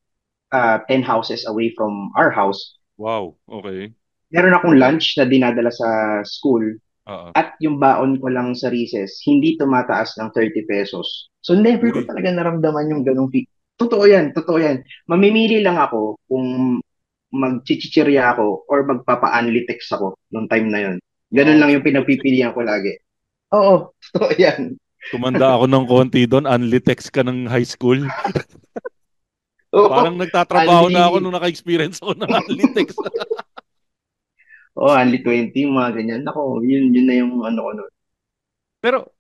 [SPEAKER 4] 10 houses away from our house.
[SPEAKER 3] Wow, okay.
[SPEAKER 4] Meron akong lunch na dinadala sa school
[SPEAKER 3] Oo.
[SPEAKER 4] at yung baon ko lang sa recess, hindi tumataas ng 30 pesos. So never ko
[SPEAKER 3] Uy.
[SPEAKER 4] talaga naramdaman yung ganong fee. Totoo yan, totoo yan. Mamimili lang ako kung magchichichirya ako or magpapa-anlitex ako nung time na yon. Ganun
[SPEAKER 3] Wow.
[SPEAKER 4] lang yung pinagpipilian ko lagi. Oo, totoo yan.
[SPEAKER 3] Tumanda ako ng konti doon. Unlitex ka ng high school. Parang
[SPEAKER 4] Oo,
[SPEAKER 3] nagtatrabaho na ako
[SPEAKER 4] Anli,
[SPEAKER 3] nung naka-experience ako ng Unlitex.
[SPEAKER 4] Anli 20, mga ganyan. Ako, yun na yung ano ko nun.
[SPEAKER 3] Pero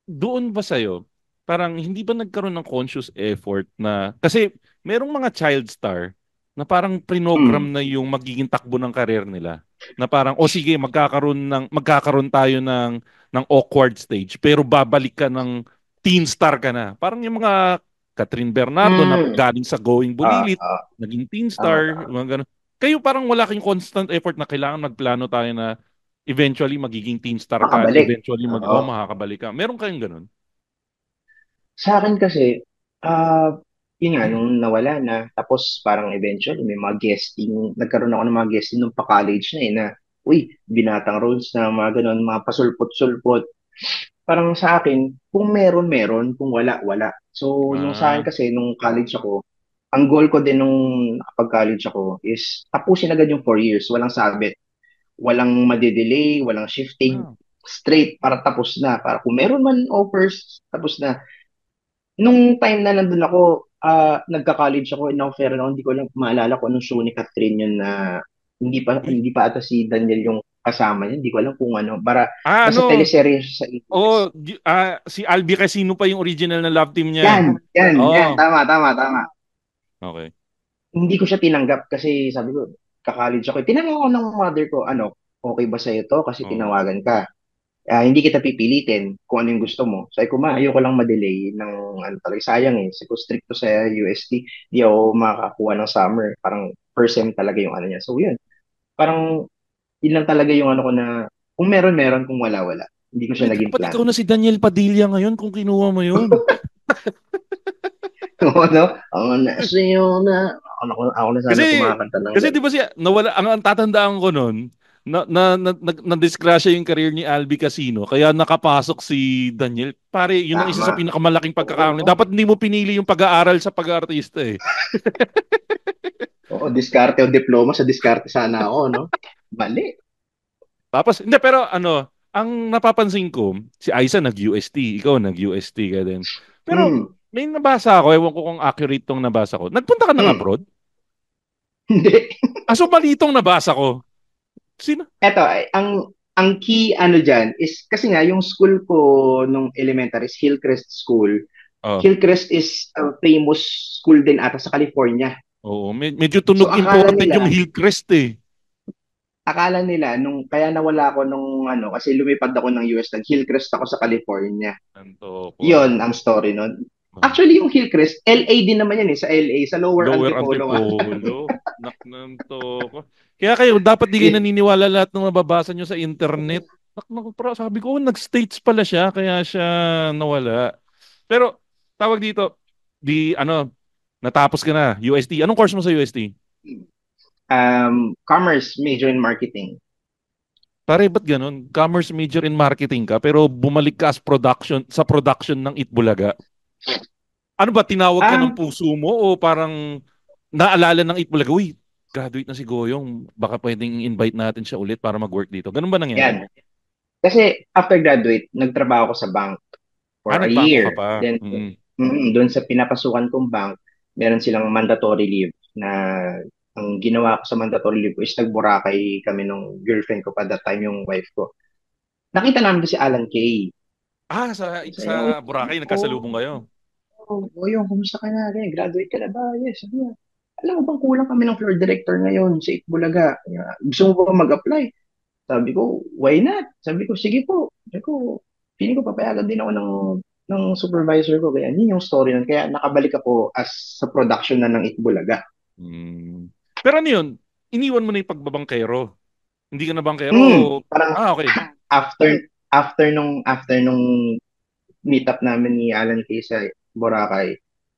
[SPEAKER 3] doon ba sa'yo, parang hindi ba nagkaroon ng conscious effort na, kasi merong mga child star na parang prinogram
[SPEAKER 4] Mm.
[SPEAKER 3] na yung magiging takbo ng karir nila. Na parang, o sige, magkakaroon tayo ng awkward stage, pero babalik ka ng teen star ka na. Parang yung mga Catherine Bernardo na
[SPEAKER 4] Mm.
[SPEAKER 3] galing sa Going
[SPEAKER 4] Ah,
[SPEAKER 3] Bulilit,
[SPEAKER 4] ah,
[SPEAKER 3] naging teen
[SPEAKER 4] tama,
[SPEAKER 3] star,
[SPEAKER 4] tama.
[SPEAKER 3] yung mga ganun. Kayo parang wala kayong constant effort na kailangan magplano tayo na eventually magiging teen star ka and
[SPEAKER 4] Makabalik.
[SPEAKER 3] eventually
[SPEAKER 4] Oo.
[SPEAKER 3] makakabalik ka. Meron kayong ganun?
[SPEAKER 4] Sa akin kasi, yun nga, nung nawala na, tapos parang eventually may mga guesting, nagkaroon ako ng mga guesting nung pa-college na na, uy, binatang roles na mga ganun, mga pasulpot-sulpot. parang sa akin, kung meron, meron. Kung wala, wala. So, yung sa akin
[SPEAKER 3] Ah,
[SPEAKER 4] kasi, nung college ako, ang goal ko din nung nakapag-college ako is tapusin agad yung 4 years. Walang sabit. Walang madedelay, walang shifting.
[SPEAKER 3] ah.
[SPEAKER 4] Straight para tapos na. Para kung meron man offers, tapos na. Nung time na nandun ako, nagka-college ako, in-offer ako, hindi ko lang maalala kung anong show ni Catherine yun na
[SPEAKER 3] Eh,
[SPEAKER 4] hindi pa ata si Daniel yung kasama niya. Hindi ko alam kung ano. Basta
[SPEAKER 3] ano?
[SPEAKER 4] teleserye siya sa ABS.
[SPEAKER 3] Oh, si Albi Casino pa yung original na love team niya.
[SPEAKER 4] Yan.
[SPEAKER 3] Oh,
[SPEAKER 4] Tama, tama, tama.
[SPEAKER 3] okay.
[SPEAKER 4] Hindi ko siya tinanggap kasi sabi ko, ka-college ako. Tinanong ko ng mother ko, ano, okay ba sa'yo to? Kasi
[SPEAKER 3] Oh.
[SPEAKER 4] tinawagan ka. Hindi kita pipilitin kung ano yung gusto mo. Sabi ko, ma, ayoko lang ma-delay ng ano talaga. Sayang eh. Sabi ko, strict to sa UST. Di ako makakakuha ng summer. Parang first sem talaga yung ano niya. So yun. Parang yun lang talaga yung ano ko na kung meron, meron. Kung wala, wala. Hindi ko siya
[SPEAKER 3] Uy,
[SPEAKER 4] naging
[SPEAKER 3] dapat
[SPEAKER 4] plan.
[SPEAKER 3] ikaw na si Daniel Padilla ngayon kung kinuha mo yun.
[SPEAKER 4] Oo, no? Ako na sa'yo na. Ako na sana
[SPEAKER 3] Kasi,
[SPEAKER 4] kumakanta ng
[SPEAKER 3] kasi di
[SPEAKER 4] gano'n.
[SPEAKER 3] ba siya, nawala, ang tatandaan ko nun, na-disgrasya yung career ni Albi Casino, kaya nakapasok si Daniel. Pare, yun ang isa sa
[SPEAKER 4] Tama.
[SPEAKER 3] pinakamalaking pagkakamali.
[SPEAKER 4] Oo.
[SPEAKER 3] Dapat hindi mo pinili yung pag-aaral sa pag-aartista eh.
[SPEAKER 4] Oo, diskarte o diploma sa diskarte sana ako, no? Mali.
[SPEAKER 3] Tapos, hindi, pero ano, ang napapansin ko, si Aiza nag-UST, ikaw nag-UST ka din. Pero,
[SPEAKER 4] Hmm.
[SPEAKER 3] may nabasa ako, ewan ko kung accurate tong nabasa ko. Nagpunta ka ng
[SPEAKER 4] Hmm.
[SPEAKER 3] abroad?
[SPEAKER 4] Hindi.
[SPEAKER 3] So mali itong nabasa ko. Sino?
[SPEAKER 4] Eto, ang key ano diyan is kasi nga yung school ko nung elementary is Hillcrest School.
[SPEAKER 3] Oh,
[SPEAKER 4] Hillcrest is a famous school din ata sa California.
[SPEAKER 3] oo, medyo
[SPEAKER 4] So
[SPEAKER 3] tunog imported yung Hillcrest eh.
[SPEAKER 4] akala nila nung kaya nawala ako nung ano kasi lumipad ako ng US nag Hillcrest ako sa California.
[SPEAKER 3] Anto ko.
[SPEAKER 4] Yon ang story nun.
[SPEAKER 3] Oh.
[SPEAKER 4] Actually yung Hillcrest, LA din naman yan eh, sa LA, sa Lower
[SPEAKER 3] Lower
[SPEAKER 4] Antipolo nga.
[SPEAKER 3] Antipolo. Naknanto ko. Kaya kayo, dapat di kayo naniniwala lahat ng mababasa nyo sa internet. Sabi ko, oh, nag-states pala siya, kaya siya nawala. Pero, tawag dito, natapos ka na, UST. Anong course mo sa UST?
[SPEAKER 4] Commerce major in marketing.
[SPEAKER 3] Pare, ba't ganun? Commerce major in marketing ka, pero bumalik ka sa production ng Itbulaga. Ano ba, tinawag ka ng
[SPEAKER 4] Um,
[SPEAKER 3] puso mo o parang naalala ng Itbulaga, uy, graduate na si Goyong, baka pwedeng invite natin siya ulit para mag-work dito. Ganun ba nangyari?
[SPEAKER 4] Yan. Kasi after graduate, nagtrabaho ko sa bank for a
[SPEAKER 3] Nagbangko ka
[SPEAKER 4] year.
[SPEAKER 3] pa.
[SPEAKER 4] Then,
[SPEAKER 3] Mm.
[SPEAKER 4] doon sa pinapasukan kong bank, meron silang mandatory leave na ang ginawa ko sa mandatory leave ko is nag-Boracay kami nung girlfriend ko pa that time yung wife ko. Nakita namin doon si Alan Kay.
[SPEAKER 3] Sa
[SPEAKER 4] Yung,
[SPEAKER 3] Boracay, nagkasalubong
[SPEAKER 4] oh,
[SPEAKER 3] kayo.
[SPEAKER 4] yung, kumusta ka na? Ganyan, graduate ka na ba? Yes, sabi niya. Alam mo bang kulang kami ng floor director ngayon sa Itbulaga? Gusto mo ba mag-apply? Sabi ko, why not? Sabi ko, sige po. Sabi ko, feeling ko papayagan din ako ng supervisor ko. Kaya yun yung story nun. Kaya nakabalik ako as sa production na ng Itbulaga.
[SPEAKER 3] Mm. Pero ano yun? Iniwan mo na yung pagbabangkero. Hindi ka na bangkero?
[SPEAKER 4] Parang
[SPEAKER 3] Okay.
[SPEAKER 4] after nung meet up namin ni Alan Kay sa Boracay,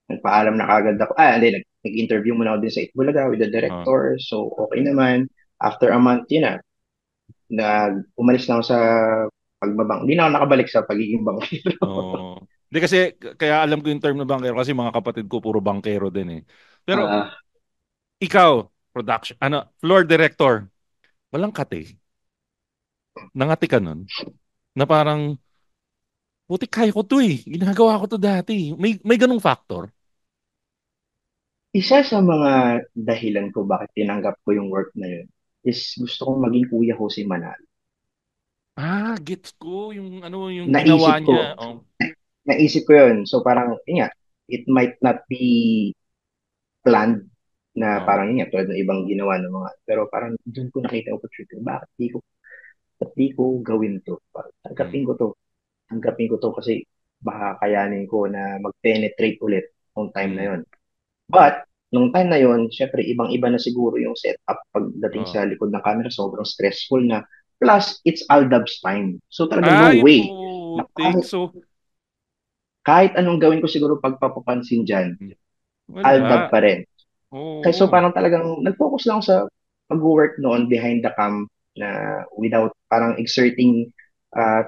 [SPEAKER 4] nagpaalam na kagad ako. Hindi, nag-interview muna ako din sa Itbulaga with the
[SPEAKER 3] Ah.
[SPEAKER 4] director. So, okay naman. After a month, yun na, umalis na ako sa pagbabang. Hindi na ako nakabalik sa pagiging bangkero.
[SPEAKER 3] Oh. Hindi kasi, kaya alam ko yung term na bangkero kasi mga kapatid ko puro bangkero din eh. Pero,
[SPEAKER 4] Ah,
[SPEAKER 3] ikaw, floor director, walang kate. Nangati ka nun? Na parang, puti kaya ko to eh. Ginagawa ko to dati. May ganung factor.
[SPEAKER 4] Isa sa mga dahilan ko bakit tinanggap ko yung work na yun is gusto kong maging kuya Jose Manalo.
[SPEAKER 3] Gets ko yung
[SPEAKER 4] Naisip
[SPEAKER 3] ginawa
[SPEAKER 4] ko,
[SPEAKER 3] niya. Oh.
[SPEAKER 4] naisip ko yun. So parang, yun nga, it might not be planned na
[SPEAKER 3] Oh.
[SPEAKER 4] parang yun nga, tulad ng ibang ginawa ng mga, pero parang doon ko nakita yung opportunity. Ba't di ko gawin to? Parang,
[SPEAKER 3] Mm.
[SPEAKER 4] tanggapin ko to kasi baka kayanin ko na mag-penetrate ulit nung time na
[SPEAKER 3] Mm.
[SPEAKER 4] yun. But, nung time na yun, syempre, ibang-iba na siguro yung setup pagdating
[SPEAKER 3] Oh.
[SPEAKER 4] sa likod ng camera. Sobrang stressful na. Plus, it's Aldab's time. So, talagang no
[SPEAKER 3] Ay,
[SPEAKER 4] way. Na
[SPEAKER 3] putik. So,
[SPEAKER 4] kahit anong gawin ko siguro pagpapapansin dyan, Aldab
[SPEAKER 3] wala.
[SPEAKER 4] pa rin. Kaya so,
[SPEAKER 3] Oo.
[SPEAKER 4] parang talagang nag-focus lang ako sa pag-work noon behind the cam na without parang exerting.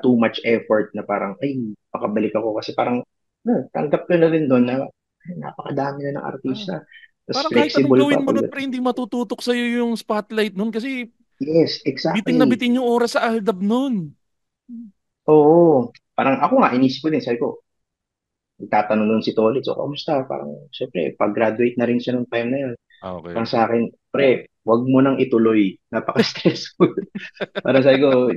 [SPEAKER 4] too much effort na parang, ay, makabalik ako kasi parang, tanggap ko na rin doon na ay, napakadami na ng
[SPEAKER 3] Ah,
[SPEAKER 4] artista. Tapos
[SPEAKER 3] parang kahit anong
[SPEAKER 4] flexible
[SPEAKER 3] gawin
[SPEAKER 4] pa
[SPEAKER 3] mo nun, pre, hindi matututok sa'yo yung spotlight nun kasi
[SPEAKER 4] yes,
[SPEAKER 3] bitin na
[SPEAKER 4] exactly.
[SPEAKER 3] bitin yung oras sa Aldab nun.
[SPEAKER 4] Oo. Parang ako nga, inisip ko din, sabi ko, tatanong nun si Tolitz, so, kamusta? Parang, syempre, pag-graduate na rin siya nung time na yun.
[SPEAKER 3] Ah,
[SPEAKER 4] Parang
[SPEAKER 3] okay.
[SPEAKER 4] sa akin, pre, wag mo nang ituloy. Napaka-stressful. Para sabi ko,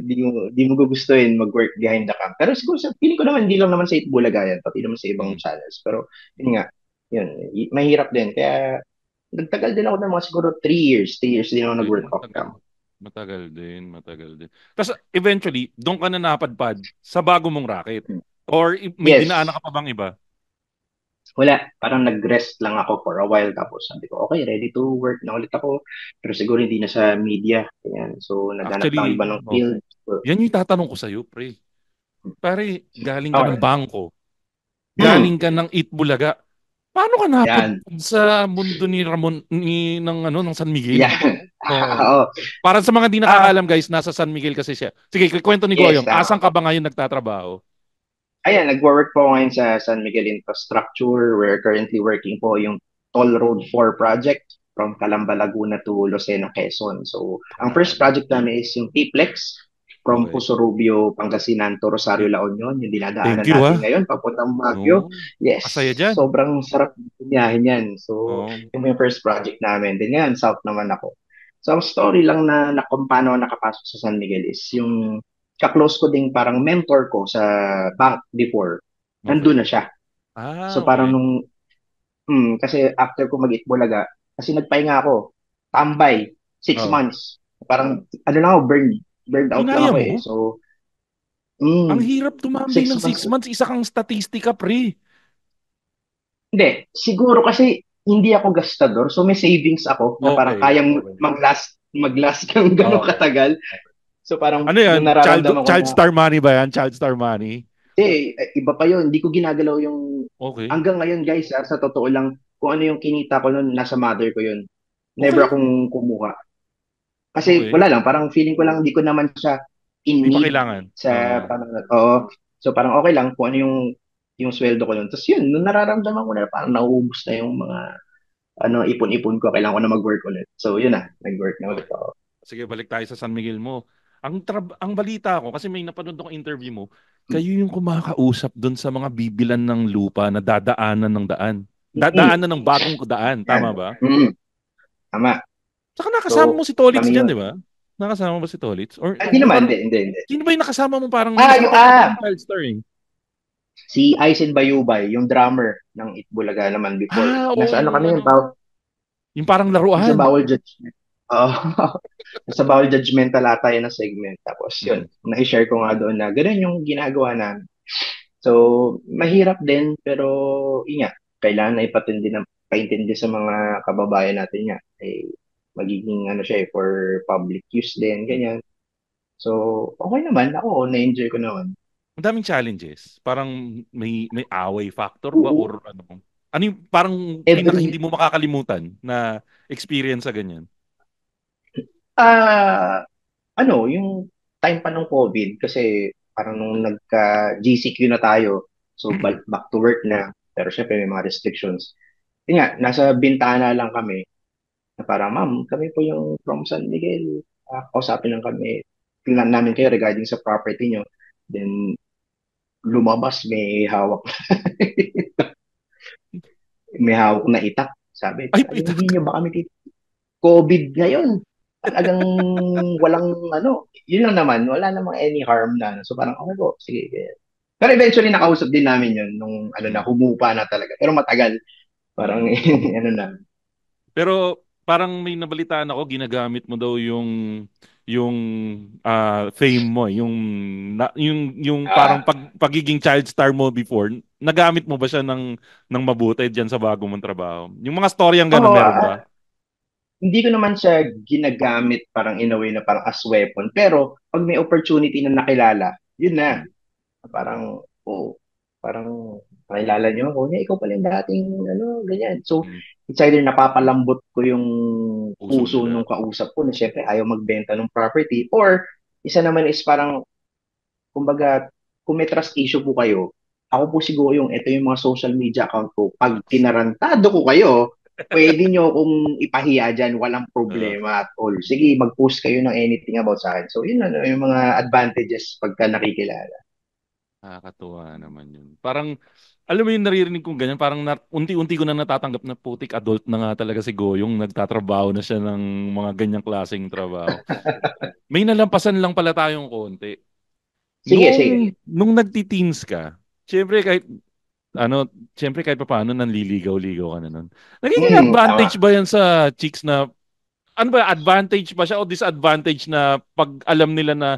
[SPEAKER 4] di mo gugustuhin mag-work behind the cam. Pero siguro, feeling ko naman, hindi lang naman sa Itbulaga yan, pati naman sa ibang
[SPEAKER 3] Mm.
[SPEAKER 4] channels. Pero, yun nga, yun, mahirap din. Kaya, nagtagal din ako ng mga siguro 3 years. 3 years din ako
[SPEAKER 3] Ay,
[SPEAKER 4] nag-work off
[SPEAKER 3] matagal.
[SPEAKER 4] cam.
[SPEAKER 3] Matagal din. Tapos eventually, doon ka na napadpad sa bago mong racket. Or may dinaanan
[SPEAKER 4] Yes.
[SPEAKER 3] ka pa bang iba?
[SPEAKER 4] Wala, parang nag-rest lang ako for a while tapos sabi ko, okay, ready to work na ulit ako. Pero siguro hindi na sa media. Ayan. So, naghanap lang
[SPEAKER 3] Actually,
[SPEAKER 4] iba ng field. So,
[SPEAKER 3] yan yung tatanong ko sa'yo, pre. Pare, galing ka ng
[SPEAKER 4] okay.
[SPEAKER 3] bangko,
[SPEAKER 4] Hmm,
[SPEAKER 3] galing ka ng Itbulaga. Paano ka
[SPEAKER 4] yan.
[SPEAKER 3] napadpad sa mundo ni Ramon ng San Miguel?
[SPEAKER 4] Yan.
[SPEAKER 3] Oo.
[SPEAKER 4] Oo.
[SPEAKER 3] Para sa mga di
[SPEAKER 4] Ah,
[SPEAKER 3] nakakaalam guys, nasa San Miguel kasi siya. Sige, kwento ni
[SPEAKER 4] yes,
[SPEAKER 3] Goyong,
[SPEAKER 4] tama.
[SPEAKER 3] asan ka ba ngayon nagtatrabaho?
[SPEAKER 4] Ayan, nag-work po ako ngayon sa San Miguel Infrastructure. We're currently working po yung Toll Road 4 project from Calamba, Laguna to Lucena, Quezon. So, ang
[SPEAKER 3] Ah,
[SPEAKER 4] first project namin is yung T-Plex from
[SPEAKER 3] okay.
[SPEAKER 4] Puso-Rubio, Pangasinan to
[SPEAKER 3] Eh,
[SPEAKER 4] Rosario, La Union. Yung
[SPEAKER 3] thank
[SPEAKER 4] dinadaanan
[SPEAKER 3] you
[SPEAKER 4] natin
[SPEAKER 3] ah.
[SPEAKER 4] ngayon, papuntang Baguio.
[SPEAKER 3] No.
[SPEAKER 4] Yes,
[SPEAKER 3] Masaya dyan.
[SPEAKER 4] sobrang sarap biyahin yan. So,
[SPEAKER 3] Oo.
[SPEAKER 4] yung first project namin. Then yan, South naman ako. So, ang story lang na kung paano ako nakapasok sa San Miguel is yung kaklose ko ding parang mentor ko sa bank before nandun
[SPEAKER 3] Okay.
[SPEAKER 4] na siya.
[SPEAKER 3] Ah,
[SPEAKER 4] So parang
[SPEAKER 3] okay.
[SPEAKER 4] kasi after ko mag-Itbulaga, kasi nagpahinga ako, tambay, six
[SPEAKER 3] Oh.
[SPEAKER 4] months. Parang, ano lang ako, burned out lang
[SPEAKER 3] Kinaya
[SPEAKER 4] ako
[SPEAKER 3] mo?
[SPEAKER 4] eh. So,
[SPEAKER 3] Ang hirap tumambay
[SPEAKER 4] six
[SPEAKER 3] ng
[SPEAKER 4] months.
[SPEAKER 3] 6 months. Isa kang statistika, pre.
[SPEAKER 4] Hindi, siguro kasi hindi ako gastador, so may savings ako na parang
[SPEAKER 3] Okay.
[SPEAKER 4] kayang
[SPEAKER 3] Okay.
[SPEAKER 4] mag-last ng gano'ng
[SPEAKER 3] Okay.
[SPEAKER 4] katagal. So parang
[SPEAKER 3] Ano yan?
[SPEAKER 4] nung nararamdaman ko
[SPEAKER 3] Child
[SPEAKER 4] na,
[SPEAKER 3] star money ba yan? Child star money?
[SPEAKER 4] iba pa yun, hindi ko ginagalaw yung,
[SPEAKER 3] Okay.
[SPEAKER 4] hanggang ngayon guys, sa totoo lang, kung ano yung kinita ko nun, nasa mother ko yun. Never
[SPEAKER 3] Okay.
[SPEAKER 4] akong kumuha. Kasi
[SPEAKER 3] Okay.
[SPEAKER 4] wala lang, parang feeling ko lang hindi ko naman siya in
[SPEAKER 3] Hindi pa
[SPEAKER 4] need
[SPEAKER 3] kailangan.
[SPEAKER 4] sa parang, oo. So parang okay lang kung ano yung sweldo ko yun. Tapos yun, nung nararamdaman ko na parang nauubos na yung mga ipon-ipon ko, kailangan ko na mag-work ulit. So yun na, nag-work na ulit
[SPEAKER 3] Okay.
[SPEAKER 4] ako.
[SPEAKER 3] Sige, balik tayo sa San Miguel mo. Ang balita ko, kasi may napanood ako interview mo, kayo yung kumakausap doon sa mga bibilan ng lupa na dadaanan ng daan.
[SPEAKER 4] Mm,
[SPEAKER 3] Dadaanan ng bagong daan,
[SPEAKER 4] yan.
[SPEAKER 3] tama ba?
[SPEAKER 4] Tama.
[SPEAKER 3] Saka nakasama mo
[SPEAKER 4] So,
[SPEAKER 3] si Tolitz
[SPEAKER 4] kami
[SPEAKER 3] dyan,
[SPEAKER 4] yun.
[SPEAKER 3] di ba? Nakasama mo ba si Tolitz? Or
[SPEAKER 4] Hindi
[SPEAKER 3] yung
[SPEAKER 4] naman,
[SPEAKER 3] parang,
[SPEAKER 4] hindi.
[SPEAKER 3] sino ba yung nakasama mo? Parang may
[SPEAKER 4] Yung,
[SPEAKER 3] nakita ko kasi yung Child Star eh.
[SPEAKER 4] si Aizen Bayubay, yung drummer ng Itbulaga naman before.
[SPEAKER 3] Ah, oo,
[SPEAKER 4] Nasa ano
[SPEAKER 3] yung
[SPEAKER 4] kami,
[SPEAKER 3] ano, yung parang
[SPEAKER 4] nasa
[SPEAKER 3] laruan.
[SPEAKER 4] bawal judgment. Oo. Nasa bawal judgmental ata yun na segment. Tapos yun,
[SPEAKER 3] Mm.
[SPEAKER 4] na-share ko nga doon na ganun yung ginagawa namin. So, mahirap din, pero yun nga, kailangan na paintindi sa mga kababayan natin nga. Eh, magiging ano siya for public use din, ganyan. So, okay naman. Ako, na-enjoy ko naman.
[SPEAKER 3] Ang daming challenges. Parang may away factor ba
[SPEAKER 4] Oo.
[SPEAKER 3] or ano? Ano yung parang pinaka
[SPEAKER 4] Every,
[SPEAKER 3] hindi mo makakalimutan na experience sa ganyan?
[SPEAKER 4] ah, yung time pa ng COVID, kasi parang nung nagka-GCQ na tayo, so back to work na, pero syempre may mga restrictions. Yun nga, nasa bintana lang kami, na parang, ma'am, kami po yung from San Miguel, kausapin lang kami, tingnan namin kayo regarding sa property nyo. Then, lumabas, may hawak na itak. Sabi,
[SPEAKER 3] Ay,
[SPEAKER 4] hindi
[SPEAKER 3] pitak.
[SPEAKER 4] nyo ba kami COVID ngayon? Talagang walang yun lang naman, wala namang any harm na. So parang, okay po, sige. Pero eventually nakausap din namin yun nung na
[SPEAKER 3] Mm.
[SPEAKER 4] humupa na talaga. Pero matagal, parang
[SPEAKER 3] Mm.
[SPEAKER 4] ano na.
[SPEAKER 3] Pero parang may nabalitaan ako, ginagamit mo daw yung fame mo, yung parang
[SPEAKER 4] Ah,
[SPEAKER 3] pagiging child star mo before. Nagamit mo ba siya ng mabuti diyan sa bago mong trabaho? Yung mga storyang gano'n
[SPEAKER 4] oo,
[SPEAKER 3] meron ba?
[SPEAKER 4] hindi ko naman siya ginagamit parang in a way na parang as weapon. Pero pag may opportunity na nakilala, yun na.
[SPEAKER 3] Mm.
[SPEAKER 4] Parang, parang nakilala niyo ako, ikaw pala yung dating, ganyan. So,
[SPEAKER 3] Mm.
[SPEAKER 4] it's either napapalambot ko yung
[SPEAKER 3] Puso
[SPEAKER 4] puso
[SPEAKER 3] nila.
[SPEAKER 4] nung kausap ko na syempre ayaw magbenta ng property, or isa naman is parang kumbaga, kung may trust issue po kayo, ako po siguro ito yung mga social media account ko. Pag kinarantado ko kayo, pwede nyo kung ipahiya dyan, walang
[SPEAKER 3] Uh,
[SPEAKER 4] problema at all. Sige, mag-post kayo ng anything about sa akin. So, yun yung mga advantages pagka nakikilala.
[SPEAKER 3] Nakakatuwa naman yun. Parang, alam mo yung naririnig kong ganyan, parang unti-unti ko na natatanggap na putik adult na nga talaga si Goyong, nagtatrabaho na siya ng mga ganyang klaseng trabaho. May nalampasan lang pala tayong konti.
[SPEAKER 4] Sige, sige.
[SPEAKER 3] Nung nagti-teens ka, syempre kahit ano, syempre kahit papaano nanliligaw-ligaw ka na nun. Nagiging
[SPEAKER 4] Tama.
[SPEAKER 3] advantage ba yan sa chicks na, ano ba, advantage ba siya o disadvantage na pag alam nila na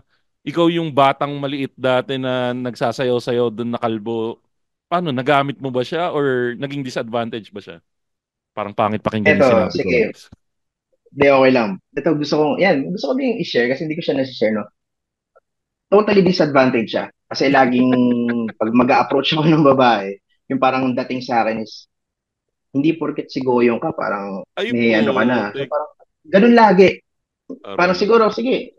[SPEAKER 3] ikaw yung batang maliit dati na nagsasayaw-sayaw doon na kalbo, paano, nagamit mo ba siya or naging disadvantage ba siya? Parang pangit pakinggan yung
[SPEAKER 4] Eto,
[SPEAKER 3] sinabi ko.
[SPEAKER 4] sige. Di, okay lang. Ito, gusto ko din i-share kasi hindi ko siya na-share, no? Totally disadvantage siya. Kasi laging, pag mag-a-approach ako ng babae, yung parang dating sa akin is, hindi porket sigoyong ka, parang
[SPEAKER 3] Ay
[SPEAKER 4] may ano ka na. So
[SPEAKER 3] putik.
[SPEAKER 4] parang, ganun lagi. Parang
[SPEAKER 3] Aray
[SPEAKER 4] siguro,
[SPEAKER 3] ko.
[SPEAKER 4] sige,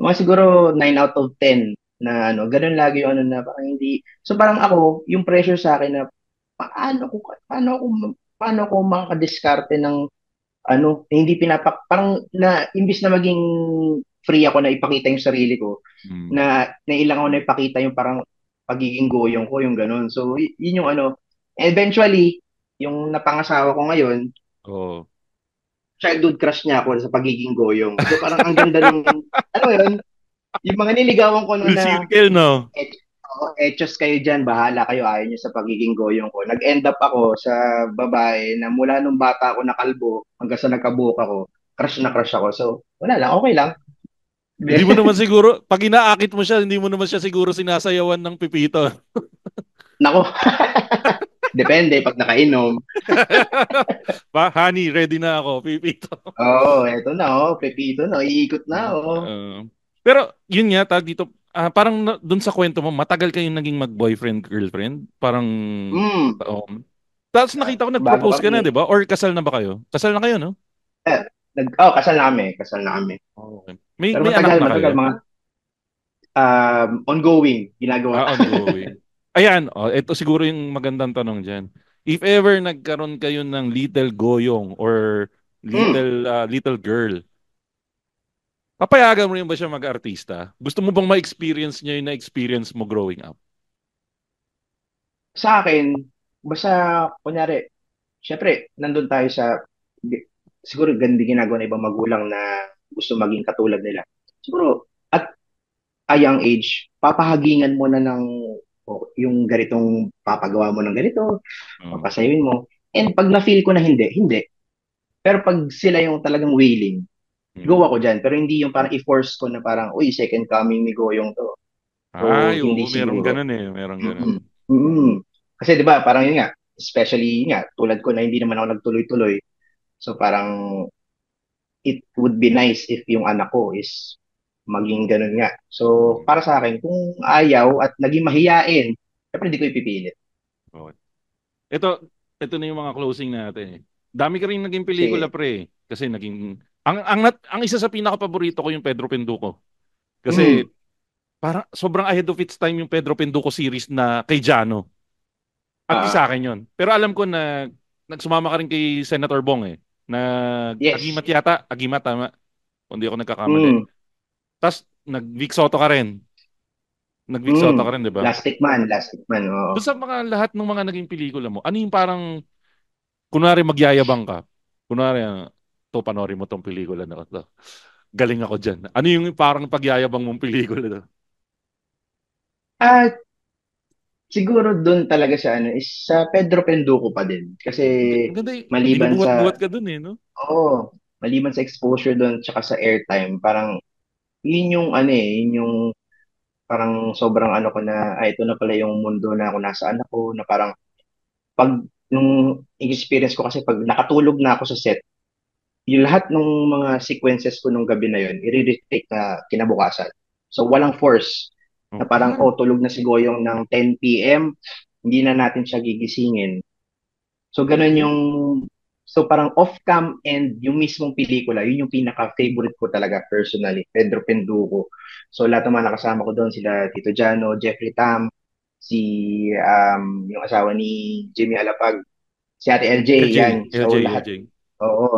[SPEAKER 4] mga siguro 9 out of 10 na ano, ganun lagi yung ano na parang hindi. So parang ako, yung pressure sa akin na paano ko makakadiskarte ng ano, hindi parang na imbis na maging free ako na ipakita yung sarili ko,
[SPEAKER 3] Hmm.
[SPEAKER 4] na nailang ako na ipakita yung parang pagiging goyong ko, yung ganun. So, yun yung ano. Eventually, yung napangasawa ko ngayon,
[SPEAKER 3] Oo.
[SPEAKER 4] childhood crush niya ako sa pagiging goyong. So, parang ang ganda nung, ano yun, yung mga niligawan ko
[SPEAKER 3] Full
[SPEAKER 4] noon na,
[SPEAKER 3] circle, no?
[SPEAKER 4] Etchos kayo dyan, bahala kayo, ayaw nyo sa pagiging goyong ko. Nag-end up ako sa babae na mula nung bata ako nakalbo hanggang sa nagkabuhok ako, crush na crush ako. So, wala lang, okay lang.
[SPEAKER 3] Hindi mo naman siguro, pag inaakit mo siya, hindi mo naman siya siguro sinasayawan ng pipito.
[SPEAKER 4] Nako, depende pag nakainom.
[SPEAKER 3] Honey, ready na ako, pipito.
[SPEAKER 4] Oo, eto na, pepito na, iikot na,
[SPEAKER 3] Pero yun nga, tag dito, parang dun sa kwento mo, matagal kayong naging mag-boyfriend, girlfriend? Parang
[SPEAKER 4] Hmm,
[SPEAKER 3] taon. Tapos nakita ko
[SPEAKER 4] bago
[SPEAKER 3] nag-propose ka na,
[SPEAKER 4] kami,
[SPEAKER 3] di ba? Or kasal na ba kayo? Kasal na kayo, no?
[SPEAKER 4] kasal na kami.
[SPEAKER 3] Okay. May,
[SPEAKER 4] Pero
[SPEAKER 3] may anak na
[SPEAKER 4] matagal,
[SPEAKER 3] kayo?
[SPEAKER 4] mga ongoing, ginagawa.
[SPEAKER 3] Ongoing. Ayan, ito siguro yung magandang tanong dyan. If ever nagkaroon kayo ng little goyong or
[SPEAKER 4] Hmm,
[SPEAKER 3] little girl, papayagan mo rin ba siya mag-artista? Gusto mo bang ma-experience niya yung na-experience mo growing up?
[SPEAKER 4] sa akin, basta, kunyari, syempre, nandun tayo siguro ganun din ginagawa ng ibang magulang na gusto maging katulad nila. Siguro, at a young age, papahagingan mo na ng yung ganitong papagawa mo ng ganito,
[SPEAKER 3] Oo.
[SPEAKER 4] papasayawin mo. And pag na-feel ko na hindi, hindi. Pero pag sila yung talagang willing, go
[SPEAKER 3] Mm.
[SPEAKER 4] ako dyan. Pero hindi yung parang i-force ko na parang, uy, second coming ni Goyong to. So,
[SPEAKER 3] Ay, oo,
[SPEAKER 4] hindi
[SPEAKER 3] merong
[SPEAKER 4] siguro.
[SPEAKER 3] ganun eh. Merong ganun.
[SPEAKER 4] Mm-mm. Mm-mm. Kasi 'di ba, parang yun nga, especially yun nga, tulad ko na hindi naman ako nagtuloy-tuloy. So parang it would be nice if yung anak ko is maging ganun nga. So
[SPEAKER 3] Mm.
[SPEAKER 4] para sa akin, kung ayaw at naging mahiyain, syempre hindi ko ipipilit.
[SPEAKER 3] Okay. Ito na yung mga closing natin eh. Dami ka rin naging pelikula
[SPEAKER 4] Sige.
[SPEAKER 3] pre. Kasi naging, ang isa sa pinaka-paborito ko yung Pedro Penduko. Kasi
[SPEAKER 4] Mm.
[SPEAKER 3] parang sobrang ahead of its time yung Pedro Penduko series na kay Jano. At least sa
[SPEAKER 4] Ah,
[SPEAKER 3] akin yun. Pero alam ko na nagsumama ka rin kay Senator Bong eh. Na
[SPEAKER 4] yes.
[SPEAKER 3] Agimat yata. Agimat, tama. Kung di ako nagkakamali.
[SPEAKER 4] Mm.
[SPEAKER 3] Tapos nag-Vic Soto ka rin. Nag-Vic Soto
[SPEAKER 4] Mm.
[SPEAKER 3] ka rin, di ba?
[SPEAKER 4] Last man, oo.
[SPEAKER 3] Doon sa mga lahat ng mga naging pelikula mo, ano yung parang, kunwari magyayabang ka, kunwari, to panoorin mo tong pelikula na to. Galing ako dyan. Ano yung parang pagyayabang mong pelikula to?
[SPEAKER 4] At siguro doon talaga sa ano is sa Pedro Penduko pa din. Kasi
[SPEAKER 3] Maganda eh.
[SPEAKER 4] maliban
[SPEAKER 3] Binubuhat-buhat
[SPEAKER 4] sa
[SPEAKER 3] ka dun eh, no?
[SPEAKER 4] oo, maliban sa exposure doon tsaka sa airtime, parang yun yung ano yun yung parang sobrang ano ko na, ito na pala yung mundo na kung nasaan ako, na parang pag nung experience ko kasi pag nakatulog na ako sa set, yung lahat ng mga sequences ko nung gabi na yun, i-retake na kinabukasan. So walang force na parang,
[SPEAKER 3] Okay.
[SPEAKER 4] tulog na si Goyong ng 10 p.m., hindi na natin siya gigisingin. So ganun
[SPEAKER 3] Okay.
[SPEAKER 4] yung So parang off-cam and yung mismong pelikula, yun yung pinaka-favorite ko talaga personally, Pedro Penduko. So lahat ng mga nakasama ko doon, sila Tito Jano, Jeffrey Tam, si yung asawa ni Jimmy Alapag, si Ate LJ, yan.
[SPEAKER 3] LJ,
[SPEAKER 4] So
[SPEAKER 3] LJ,
[SPEAKER 4] lahat,
[SPEAKER 3] LJ.
[SPEAKER 4] oo.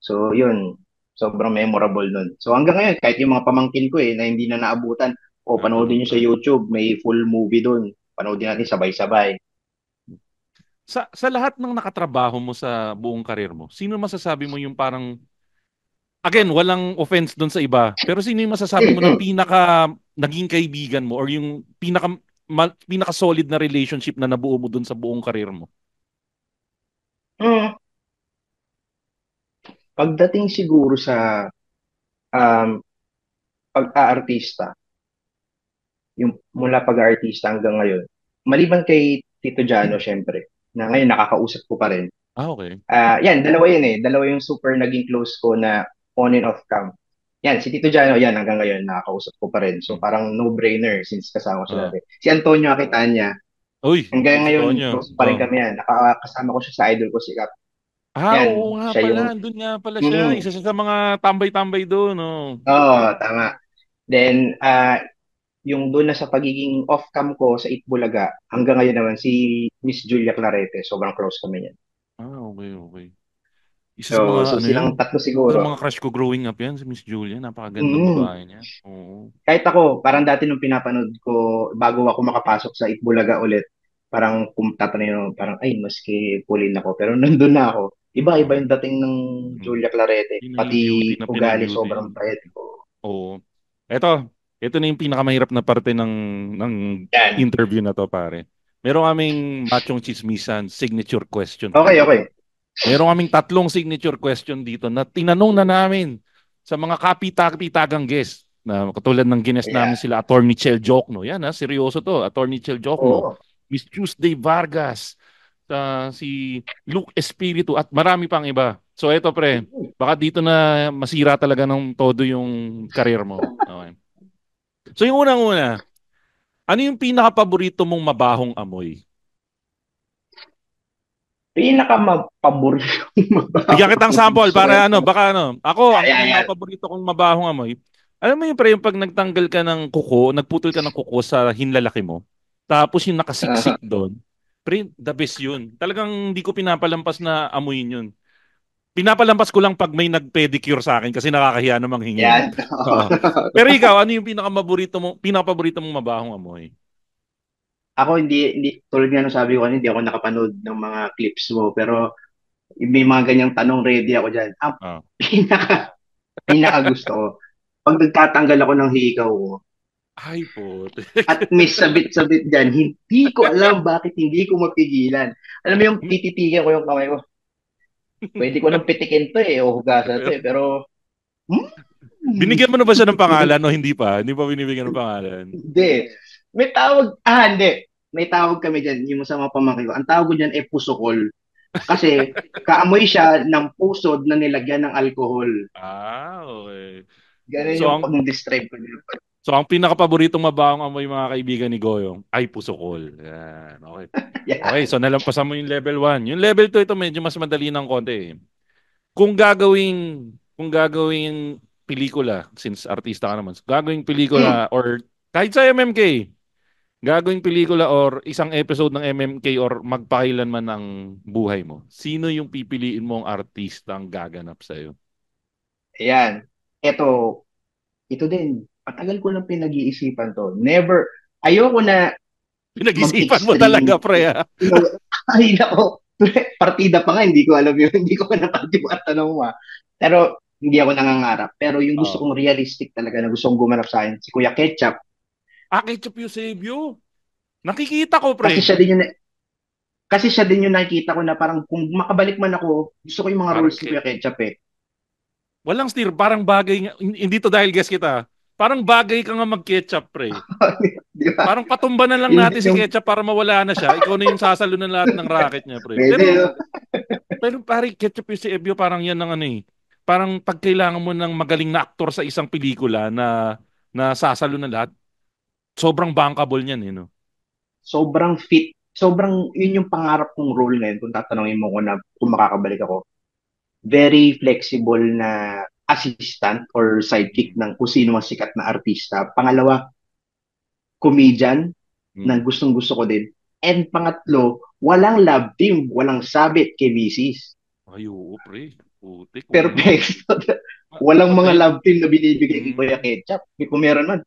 [SPEAKER 4] So yun, sobrang memorable nun. So hanggang ngayon, kahit yung mga pamangkin ko na hindi na naabutan, panoodin
[SPEAKER 3] Napanood
[SPEAKER 4] nyo
[SPEAKER 3] pa
[SPEAKER 4] sa
[SPEAKER 3] rin.
[SPEAKER 4] YouTube, may full movie doon. Panoodin natin sabay-sabay.
[SPEAKER 3] Sa lahat ng nakatrabaho mo sa buong karir mo, sino masasabi mo yung parang, again, walang offense doon sa iba, pero sino yung masasabi mo na pinaka naging kaibigan mo or yung pinaka solid na relationship na nabuo mo doon sa buong karir mo?
[SPEAKER 4] Mm. Pagdating siguro sa um, pag-aartista, yung mula pag-aartista hanggang ngayon, maliban kay Tito Jano, syempre, na ngayon nakakausap ko pa rin.
[SPEAKER 3] Ah, okay.
[SPEAKER 4] Yan, dalawa yun eh. Dalawa yung super naging close ko na on and off cam. Yan, si Tito Jano, yan, hanggang ngayon nakakausap ko pa rin. So
[SPEAKER 3] Hmm.
[SPEAKER 4] parang no-brainer since kasama ko siya
[SPEAKER 3] Ah.
[SPEAKER 4] dati. Si Antonio Aquitania,
[SPEAKER 3] Uy,
[SPEAKER 4] hanggang
[SPEAKER 3] si
[SPEAKER 4] ngayon,
[SPEAKER 3] Tonyo.
[SPEAKER 4] close pa rin kami yan. Nakakasama ko siya sa idol ko, si Kap.
[SPEAKER 3] Oo
[SPEAKER 4] Yan,
[SPEAKER 3] nga
[SPEAKER 4] siya
[SPEAKER 3] pala.
[SPEAKER 4] yung,
[SPEAKER 3] Doon nga pala siya.
[SPEAKER 4] mm,
[SPEAKER 3] Isa siya sa mga tambay-tambay doon. Oh.
[SPEAKER 4] tama. Then, yung doon na sa pagiging off-cam ko sa Itbulaga, hanggang ngayon naman si Miss Julia Clarete, sobrang close kami niyan.
[SPEAKER 3] Okay, okay. Isa sa
[SPEAKER 4] So,
[SPEAKER 3] mga,
[SPEAKER 4] so
[SPEAKER 3] ano yun?
[SPEAKER 4] silang tatlo
[SPEAKER 3] Isa sa
[SPEAKER 4] siguro.
[SPEAKER 3] mga crush ko growing up yan, si Miss Julia. Napakagandang
[SPEAKER 4] Mm.
[SPEAKER 3] babae niya. Oo.
[SPEAKER 4] Kahit ako, parang dati nung pinapanood ko, bago ako makapasok sa Itbulaga ulit, parang kung tatanungin mo, parang, ay, maski pulin ako. Pero nandun na ako. Iba-iba
[SPEAKER 3] Oo.
[SPEAKER 4] yung dating ng
[SPEAKER 3] Mm.
[SPEAKER 4] Julia Clarete.
[SPEAKER 3] Yun na yung beauty
[SPEAKER 4] Pati
[SPEAKER 3] na
[SPEAKER 4] ugali,
[SPEAKER 3] pinag-beauty
[SPEAKER 4] sobrang
[SPEAKER 3] yan.
[SPEAKER 4] bait ko.
[SPEAKER 3] Oo. Ito na yung pinakamahirap na parte ng
[SPEAKER 4] Yan.
[SPEAKER 3] interview na to, pare. Meron kaming Machong Chismisan signature question for
[SPEAKER 4] Okay,
[SPEAKER 3] you.
[SPEAKER 4] okay.
[SPEAKER 3] Meron kaming tatlong signature question dito na tinanong na namin sa mga kapita-kapitagang guest na katulad ng gines
[SPEAKER 4] Yeah.
[SPEAKER 3] namin sila Attorney Chel Jokno. Yan ha, seryoso to. Attorney Chel Jokno,
[SPEAKER 4] Oo.
[SPEAKER 3] Miss Tuesday Vargas, si Luke Espiritu at marami pang iba. So eto pre, baka dito na masira talaga ng todo yung karir mo. Okay. So yung unang-una, ano yung pinaka-paborito mong mabahong amoy?
[SPEAKER 4] Pinaka-paborito
[SPEAKER 3] Bigyan kitang sample
[SPEAKER 4] gusto ko yan.
[SPEAKER 3] para baka Ako, ang
[SPEAKER 4] Ayan, ayan.
[SPEAKER 3] pinaka-paborito kong mabahong amoy. Alam mo yung pre, yung pag nagtanggal ka ng kuko, nagputol ka ng kuko sa hinlalaki mo, tapos yung nakasiksik
[SPEAKER 4] Aha.
[SPEAKER 3] doon, pre, the best yun. Talagang hindi ko pinapalampas na amuyin yun. Pinapalampas ko lang pag may nag-pedicure sa akin kasi nakakahiya namang hingin.
[SPEAKER 4] Yan.
[SPEAKER 3] Oo. Pero ikaw, ano yung pinaka-paborito mong mabahong amoy?
[SPEAKER 4] Ako hindi tulad nga nung sabi ko kanina, hindi ako nakapanood ng mga clips mo, pero may mga ganyang tanong ready ako diyan. Ang
[SPEAKER 3] Ah.
[SPEAKER 4] pinaka pinaka gusto ko pag nagtatanggal ako ng hikaw ko
[SPEAKER 3] Ay po.
[SPEAKER 4] at may sabit-sabit diyan, hindi ko alam bakit hindi ko mapigilan. Alam mo yung tititigan ko yung kamay ko. Pwede ko nang pitikin to o hugasan to pero
[SPEAKER 3] Binigyan mo na ba siya ng pangalan o hindi pa? Hindi pa binibigyan ng pangalan.
[SPEAKER 4] hindi. Hindi. May tawag kami diyan, yung sa mga pamangkin ko. Ang tawag ko diyan ay pusokol. Kasi kaamoy siya ng pusod na nilagyan ng alcohol.
[SPEAKER 3] Okay.
[SPEAKER 4] Ganun
[SPEAKER 3] So
[SPEAKER 4] yung
[SPEAKER 3] ang
[SPEAKER 4] pag-describe ko dito.
[SPEAKER 3] so ang pinaka-paboritong mabahong amoy mga kaibigan ni Goyong ay pusokol. Yan. Okay. Okay,
[SPEAKER 4] Yeah.
[SPEAKER 3] so nalampasan mo yung level 1. Yung level 2 ito medyo mas madali ng konti. Kung gagawing pelikula since artista ka naman. Gagawing
[SPEAKER 4] Mm.
[SPEAKER 3] pelikula or kahit sa MMK, gagawing pelikula or isang episode ng MMK or magpakailanman ng buhay mo. Sino yung pipiliin mong artista ang gaganap sa'yo?
[SPEAKER 4] Ayan. Ito, ito din. Matagal ko lang pinag-iisipan to. Never, ayoko na
[SPEAKER 3] Pinag-isipan mo
[SPEAKER 4] mag-extreme.
[SPEAKER 3] talaga, pre, ha?
[SPEAKER 4] Ay, nako. Partida pa nga, hindi ko alam yun. Hindi ko pa napag yung tanong mo. Pero, hindi ako nangangarap. Pero yung gusto
[SPEAKER 3] Oo.
[SPEAKER 4] kong realistic talaga na gusto kong gumanap sa akin, si Kuya Ketchup.
[SPEAKER 3] Ketchup Eusebio. Nakikita ko,
[SPEAKER 4] Kasi
[SPEAKER 3] pre.
[SPEAKER 4] siya din yung kasi siya din yung nakikita ko na parang kung makabalik man ako, gusto ko yung mga
[SPEAKER 3] Parang
[SPEAKER 4] roles ni Kuya Ketchup eh.
[SPEAKER 3] walang steer, parang bagay nga. Hindi to dahil guess kita. Parang bagay ka nga mag-ketchup, pre.
[SPEAKER 4] Di ba?
[SPEAKER 3] Parang patumba na lang
[SPEAKER 4] Yung,
[SPEAKER 3] natin si
[SPEAKER 4] yung,
[SPEAKER 3] Ketchup para mawala na siya. Ikaw na yung sasalo ng lahat ng racket niya, pre.
[SPEAKER 4] pwede,
[SPEAKER 3] Pero,
[SPEAKER 4] no?
[SPEAKER 3] pero pare, Ketchup yung si Ebio, parang yan ng ano eh. Parang pag kailangan mo ng magaling na aktor sa isang pelikula na sasalo ng lahat, sobrang bankable niyan eh, no?
[SPEAKER 4] Sobrang fit. Sobrang, yun yung pangarap kong role ngayon kung tatanungin mo ko na kung makakabalik ako. very flexible na assistant or sidekick ng kung sino ang sikat na artista. Pangalawa, comedian na
[SPEAKER 3] Mm.
[SPEAKER 4] gustong-gusto ko din. And pangatlo, walang love team, walang sabit kay Mrs.
[SPEAKER 3] Ay, oo, pre. Putik, uno.
[SPEAKER 4] Perfecto. Walang mga
[SPEAKER 3] Pati,
[SPEAKER 4] love team na binibigay kay Kuya
[SPEAKER 3] mm,
[SPEAKER 4] Ketchup. Kung meron man,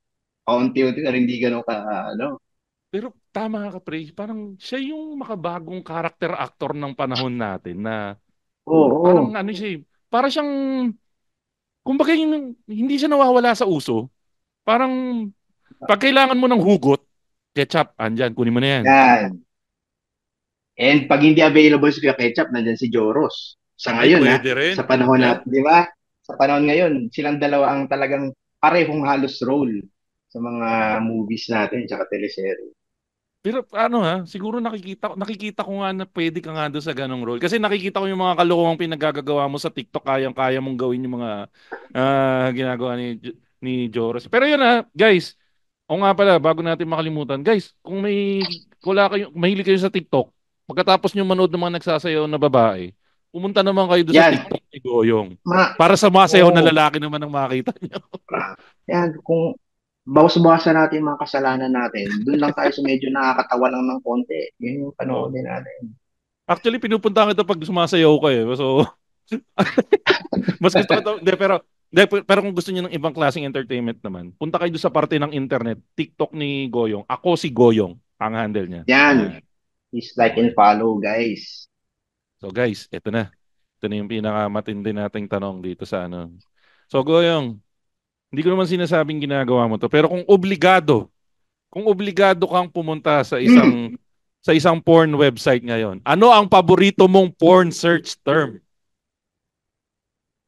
[SPEAKER 4] kaunti-unti na rin, hindi ganun ka, ano.
[SPEAKER 3] pero tama ka, pre. Parang siya yung makabagong character actor ng panahon natin na parang
[SPEAKER 4] Oo.
[SPEAKER 3] ano siya, para siyang, kumbaga hindi siya nawawala sa uso. Parang pag kailangan mo ng hugot, ketchup, andyan, kunin mo na yan.
[SPEAKER 4] Yan. And pag hindi available si Kuya Ketchup, nandyan si Joros. Sa
[SPEAKER 3] Ay,
[SPEAKER 4] ngayon,
[SPEAKER 3] pwede rin.
[SPEAKER 4] sa panahon
[SPEAKER 3] Andyan.
[SPEAKER 4] natin, di ba? Sa panahon ngayon, silang dalawa ang talagang parehong halos role sa mga movies natin, tsaka teleserye.
[SPEAKER 3] Pero ano ha, siguro nakikita ko nga na pwede ka nga doon sa ganong role. Kasi nakikita ko yung mga kalokohang pinagagagawa mo sa TikTok, kayang-kaya mong gawin yung mga ginagawa ni Joros. Pero yun ha, guys, o nga pala, bago natin makalimutan, guys, kung mahilig kayo sa TikTok, pagkatapos nyo manood ng mga nagsasayaw na babae, pumunta naman kayo doon sa
[SPEAKER 4] Yan.
[SPEAKER 3] TikTok ni Goyong.
[SPEAKER 4] Ma,
[SPEAKER 3] Para sa mga sayaw na
[SPEAKER 4] oh,
[SPEAKER 3] lalaki naman ang makita nyo.
[SPEAKER 4] yan, kung bawas-bawasan natin yung mga kasalanan natin, dun lang tayo sa medyo nakakatawa lang ng konti. Yun yung
[SPEAKER 3] Oh.
[SPEAKER 4] panoodin natin.
[SPEAKER 3] Actually, pinupunta kita pag sumasayaw ka eh. So, mas gusto ko to, pero kung gusto niyo ng ibang klaseng entertainment naman, punta kayo doon sa parte ng internet, TikTok ni Goyong. Ako si Goyong, ang handle niya.
[SPEAKER 4] Yan.
[SPEAKER 3] Yan.
[SPEAKER 4] Please like
[SPEAKER 3] Okay.
[SPEAKER 4] and follow, guys.
[SPEAKER 3] So guys, ito na. Ito na yung pinakamatindi nating tanong dito sa ano. So Goyong, hindi ko naman sinasabing ginagawa mo to, pero kung obligado kang pumunta
[SPEAKER 4] Hmm.
[SPEAKER 3] sa isang porn website ngayon, ano ang paborito mong porn search term?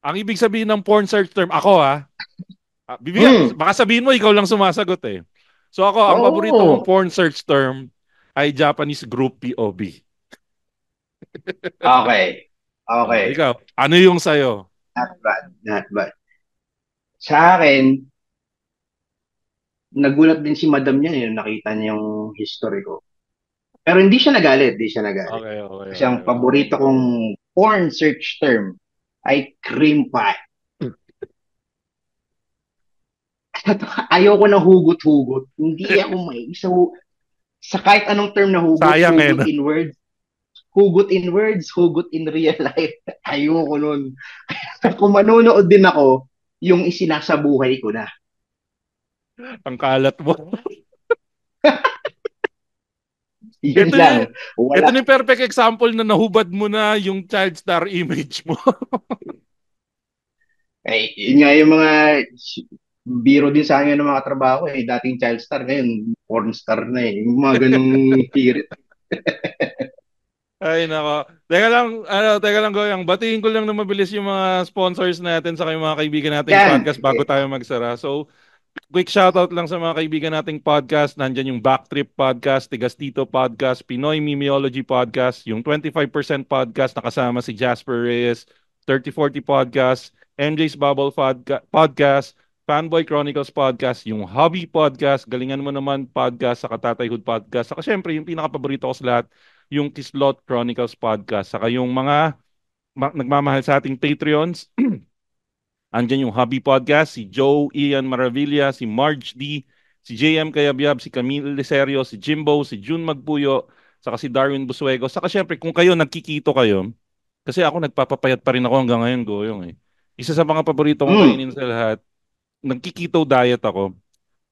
[SPEAKER 3] Ang ibig sabihin ng porn search term, ako
[SPEAKER 4] Hmm.
[SPEAKER 3] baka sabihin mo ikaw lang sumasagot eh. So ako, ang paborito kong
[SPEAKER 4] Oo.
[SPEAKER 3] porn search term ay Japanese group POV.
[SPEAKER 4] Okay.
[SPEAKER 3] Oh,
[SPEAKER 4] Okay.
[SPEAKER 3] ikaw, ano yung sayo?
[SPEAKER 4] Not bad. Not bad. Sa akin, nagulat din si madam niya nung nakita niya yung history ko. Pero hindi siya nagalit, hindi siya nagalit.
[SPEAKER 3] Okay, okay,
[SPEAKER 4] Kasi ang
[SPEAKER 3] okay, okay.
[SPEAKER 4] paborito kong porn search term ay cream pie. Ayoko na hugot-hugot. Hindi ako may isa sa kahit anong term na hugot,
[SPEAKER 3] Sayang eh. No?
[SPEAKER 4] hugot in real life. Ayoko nun. Kung manonood din ako, yung isinasabuhay ko na.
[SPEAKER 3] Ang kalat mo.
[SPEAKER 4] Yun
[SPEAKER 3] Ito
[SPEAKER 4] lang.
[SPEAKER 3] yung, ito
[SPEAKER 4] Wala.
[SPEAKER 3] yung perfect example na nahubad mo na yung child star image mo.
[SPEAKER 4] Eh, yun nga yung mga biro din sa akin ng mga trabaho eh. Dating child star, ngayon porn star na eh. Yung mga ganung hirit.
[SPEAKER 3] Ay, nako. Teka lang, Goyang. Batiin ko lang na mabilis yung mga sponsors natin sa mga kaibigan nating
[SPEAKER 4] Yan.
[SPEAKER 3] podcast bago tayo magsara. So, quick shoutout lang sa mga kaibigan nating podcast. Nandyan yung Backtrip Podcast, Tigastito Podcast, Pinoy Memeology Podcast, yung 25% Podcast na kasama si Jasper Reyes, 3040 Podcast, MJ's Bubble Podcast, Fanboy Chronicles Podcast, yung Hobby Podcast, Galingan Mo Naman Podcast, sa Katatayhood Podcast. Saka syempre, yung pinaka-paborito ko sa lahat, yung Kislot Chronicles Podcast. Saka yung mga nagmamahal sa ating Patreons, andyan yung Hobby Podcast, si Joe Ian Maravilla, si Marge D, si JM Kayabyab, si Camille Liserio, si Jimbo, si June Magpuyo, saka si Darwin Busuego. Saka syempre, kung kayo nagkikito kayo, kasi ako nagpapapayat pa rin ako hanggang ngayon, Goyong eh. Isa sa mga paborito kong
[SPEAKER 4] Mm.
[SPEAKER 3] kainin sa lahat, nagkikito diet ako.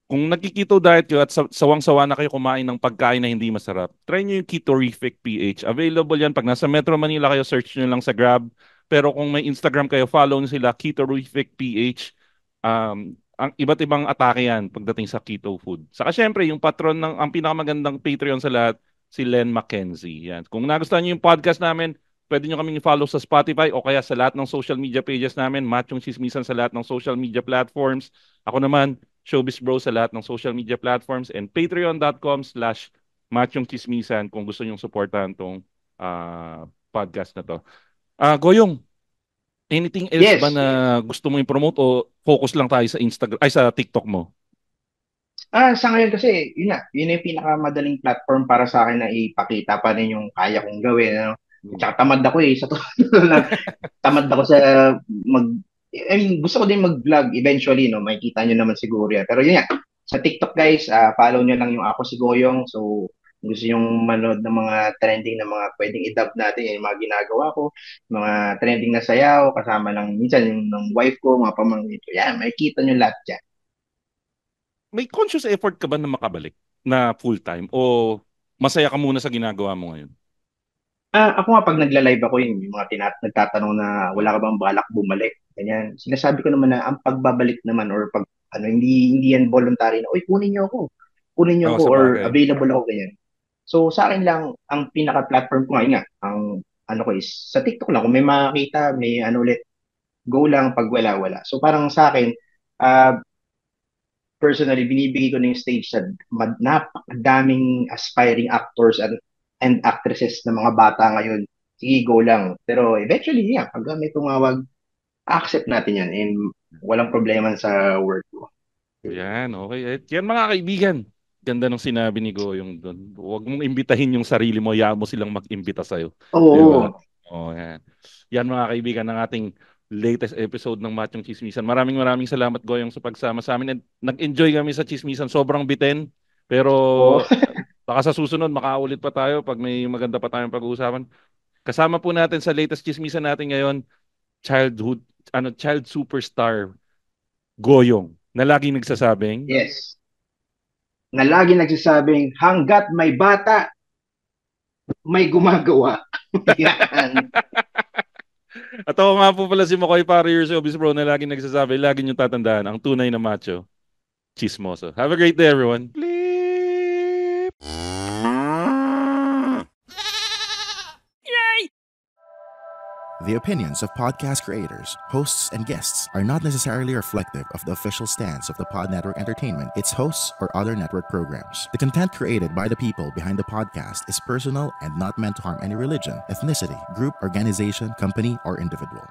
[SPEAKER 3] Kung nagki-keto diet kayo at sawang-sawa na kayo kumain ng pagkain na hindi masarap, try nyo yung Ketorific PH. Available yan. Pag nasa Metro Manila kayo, search nyo lang sa Grab. Pero kung may Instagram kayo, follow nyo sila, Ketorific PH. Ang iba't ibang atake yan pagdating sa keto food. Saka syempre, yung patron ang pinakamagandang Patreon sa lahat, si Len Mackenzie. Yan. Kung nagustuhan nyo yung podcast namin, pwede nyo kaming follow sa Spotify o kaya sa lahat ng social media pages namin, Machong Chismisan sa lahat ng social media platforms. Ako naman, Showbiz Bro sa lahat ng social media platforms and patreon.com/machongchismisan kung gusto nyong supportahan tong podcast na to. Goyong, anything else ba
[SPEAKER 4] Yes.
[SPEAKER 3] na gusto mo i-promote o focus lang tayo sa Instagram ay sa TikTok mo?
[SPEAKER 4] Sa ngayon kasi, yun na. Yun na yung pinakamadaling platform para sa akin na ipakita pa rin yung kaya kong gawin. Ano? Tsaka tamad ako sa totoo lang. Tamad ako sa gusto ko din mag-vlog eventually, no? Makikita nyo naman siguro yan. Pero yun yan, sa TikTok guys, follow nyo lang yung Ako Si Goyong. So, gusto yung manood ng mga trending na mga pwedeng i-dub natin, yung mga ginagawa ko, mga trending na sayaw, kasama lang minsan yung ng wife ko, mga pamangkin ko. Yan, makikita nyo lahat dyan.
[SPEAKER 3] May conscious effort ka ba na makabalik na full-time? O masaya ka muna sa ginagawa mo ngayon?
[SPEAKER 4] Ako nga pag nagla-live ako yung mga nagtatanong na wala ka bang balak bumalik. Ganyan. Sinasabi ko naman na ang pagbabalik naman or pag hindi yan voluntary na, oy, kunin niyo ako. Kunin niyo
[SPEAKER 3] Oo,
[SPEAKER 4] ako
[SPEAKER 3] sa
[SPEAKER 4] or
[SPEAKER 3] bagay.
[SPEAKER 4] available ako ganyan. So sa akin lang ang pinaka-platform ko nga ang ko is sa TikTok lang kung may makakita, may ulit, go lang pag wala. So parang sa akin, personally, binibigay ko na yung stage sa napakadaming aspiring actors and actresses na mga bata ngayon. Sige, go lang. Pero eventually, pag may tumawag, accept natin yan and walang problema sa work ko.
[SPEAKER 3] Yan, okay. Yan mga kaibigan. Ganda ng sinabi ni Goyong doon. Huwag mong imbitahin yung sarili mo, hayaan mo silang mag-imbita sa'yo.
[SPEAKER 4] Oo.
[SPEAKER 3] Diba? Yan. Yan mga kaibigan ng ating latest episode ng Machong Chismisan. Maraming salamat Goyong sa pagsama sa amin. And nag-enjoy kami sa Chismisan. Sobrang bitin. Pero baka sa susunod makaulit pa tayo pag may maganda pa tayong pag-uusapan. Kasama po natin sa latest Chismisan natin ngayon, child superstar Goyong na laging nagsasabing,
[SPEAKER 4] yes. Na laging nagsasabing, hanggat may bata, may gumagawa. Yan.
[SPEAKER 3] At ako nga po pala si Makoy Para Your Showbiz Bro na laging nagsasabi, lagi niyong tatandaan, ang tunay na macho, chismoso. Have a great day, everyone. Flip!
[SPEAKER 1] Yay!
[SPEAKER 5] The opinions of podcast creators, hosts, and guests are not necessarily reflective of the official stance of the Pod Network Entertainment, its hosts, or other network programs. The content created by the people behind the podcast is personal and not meant to harm any religion, ethnicity, group, organization, company, or individual.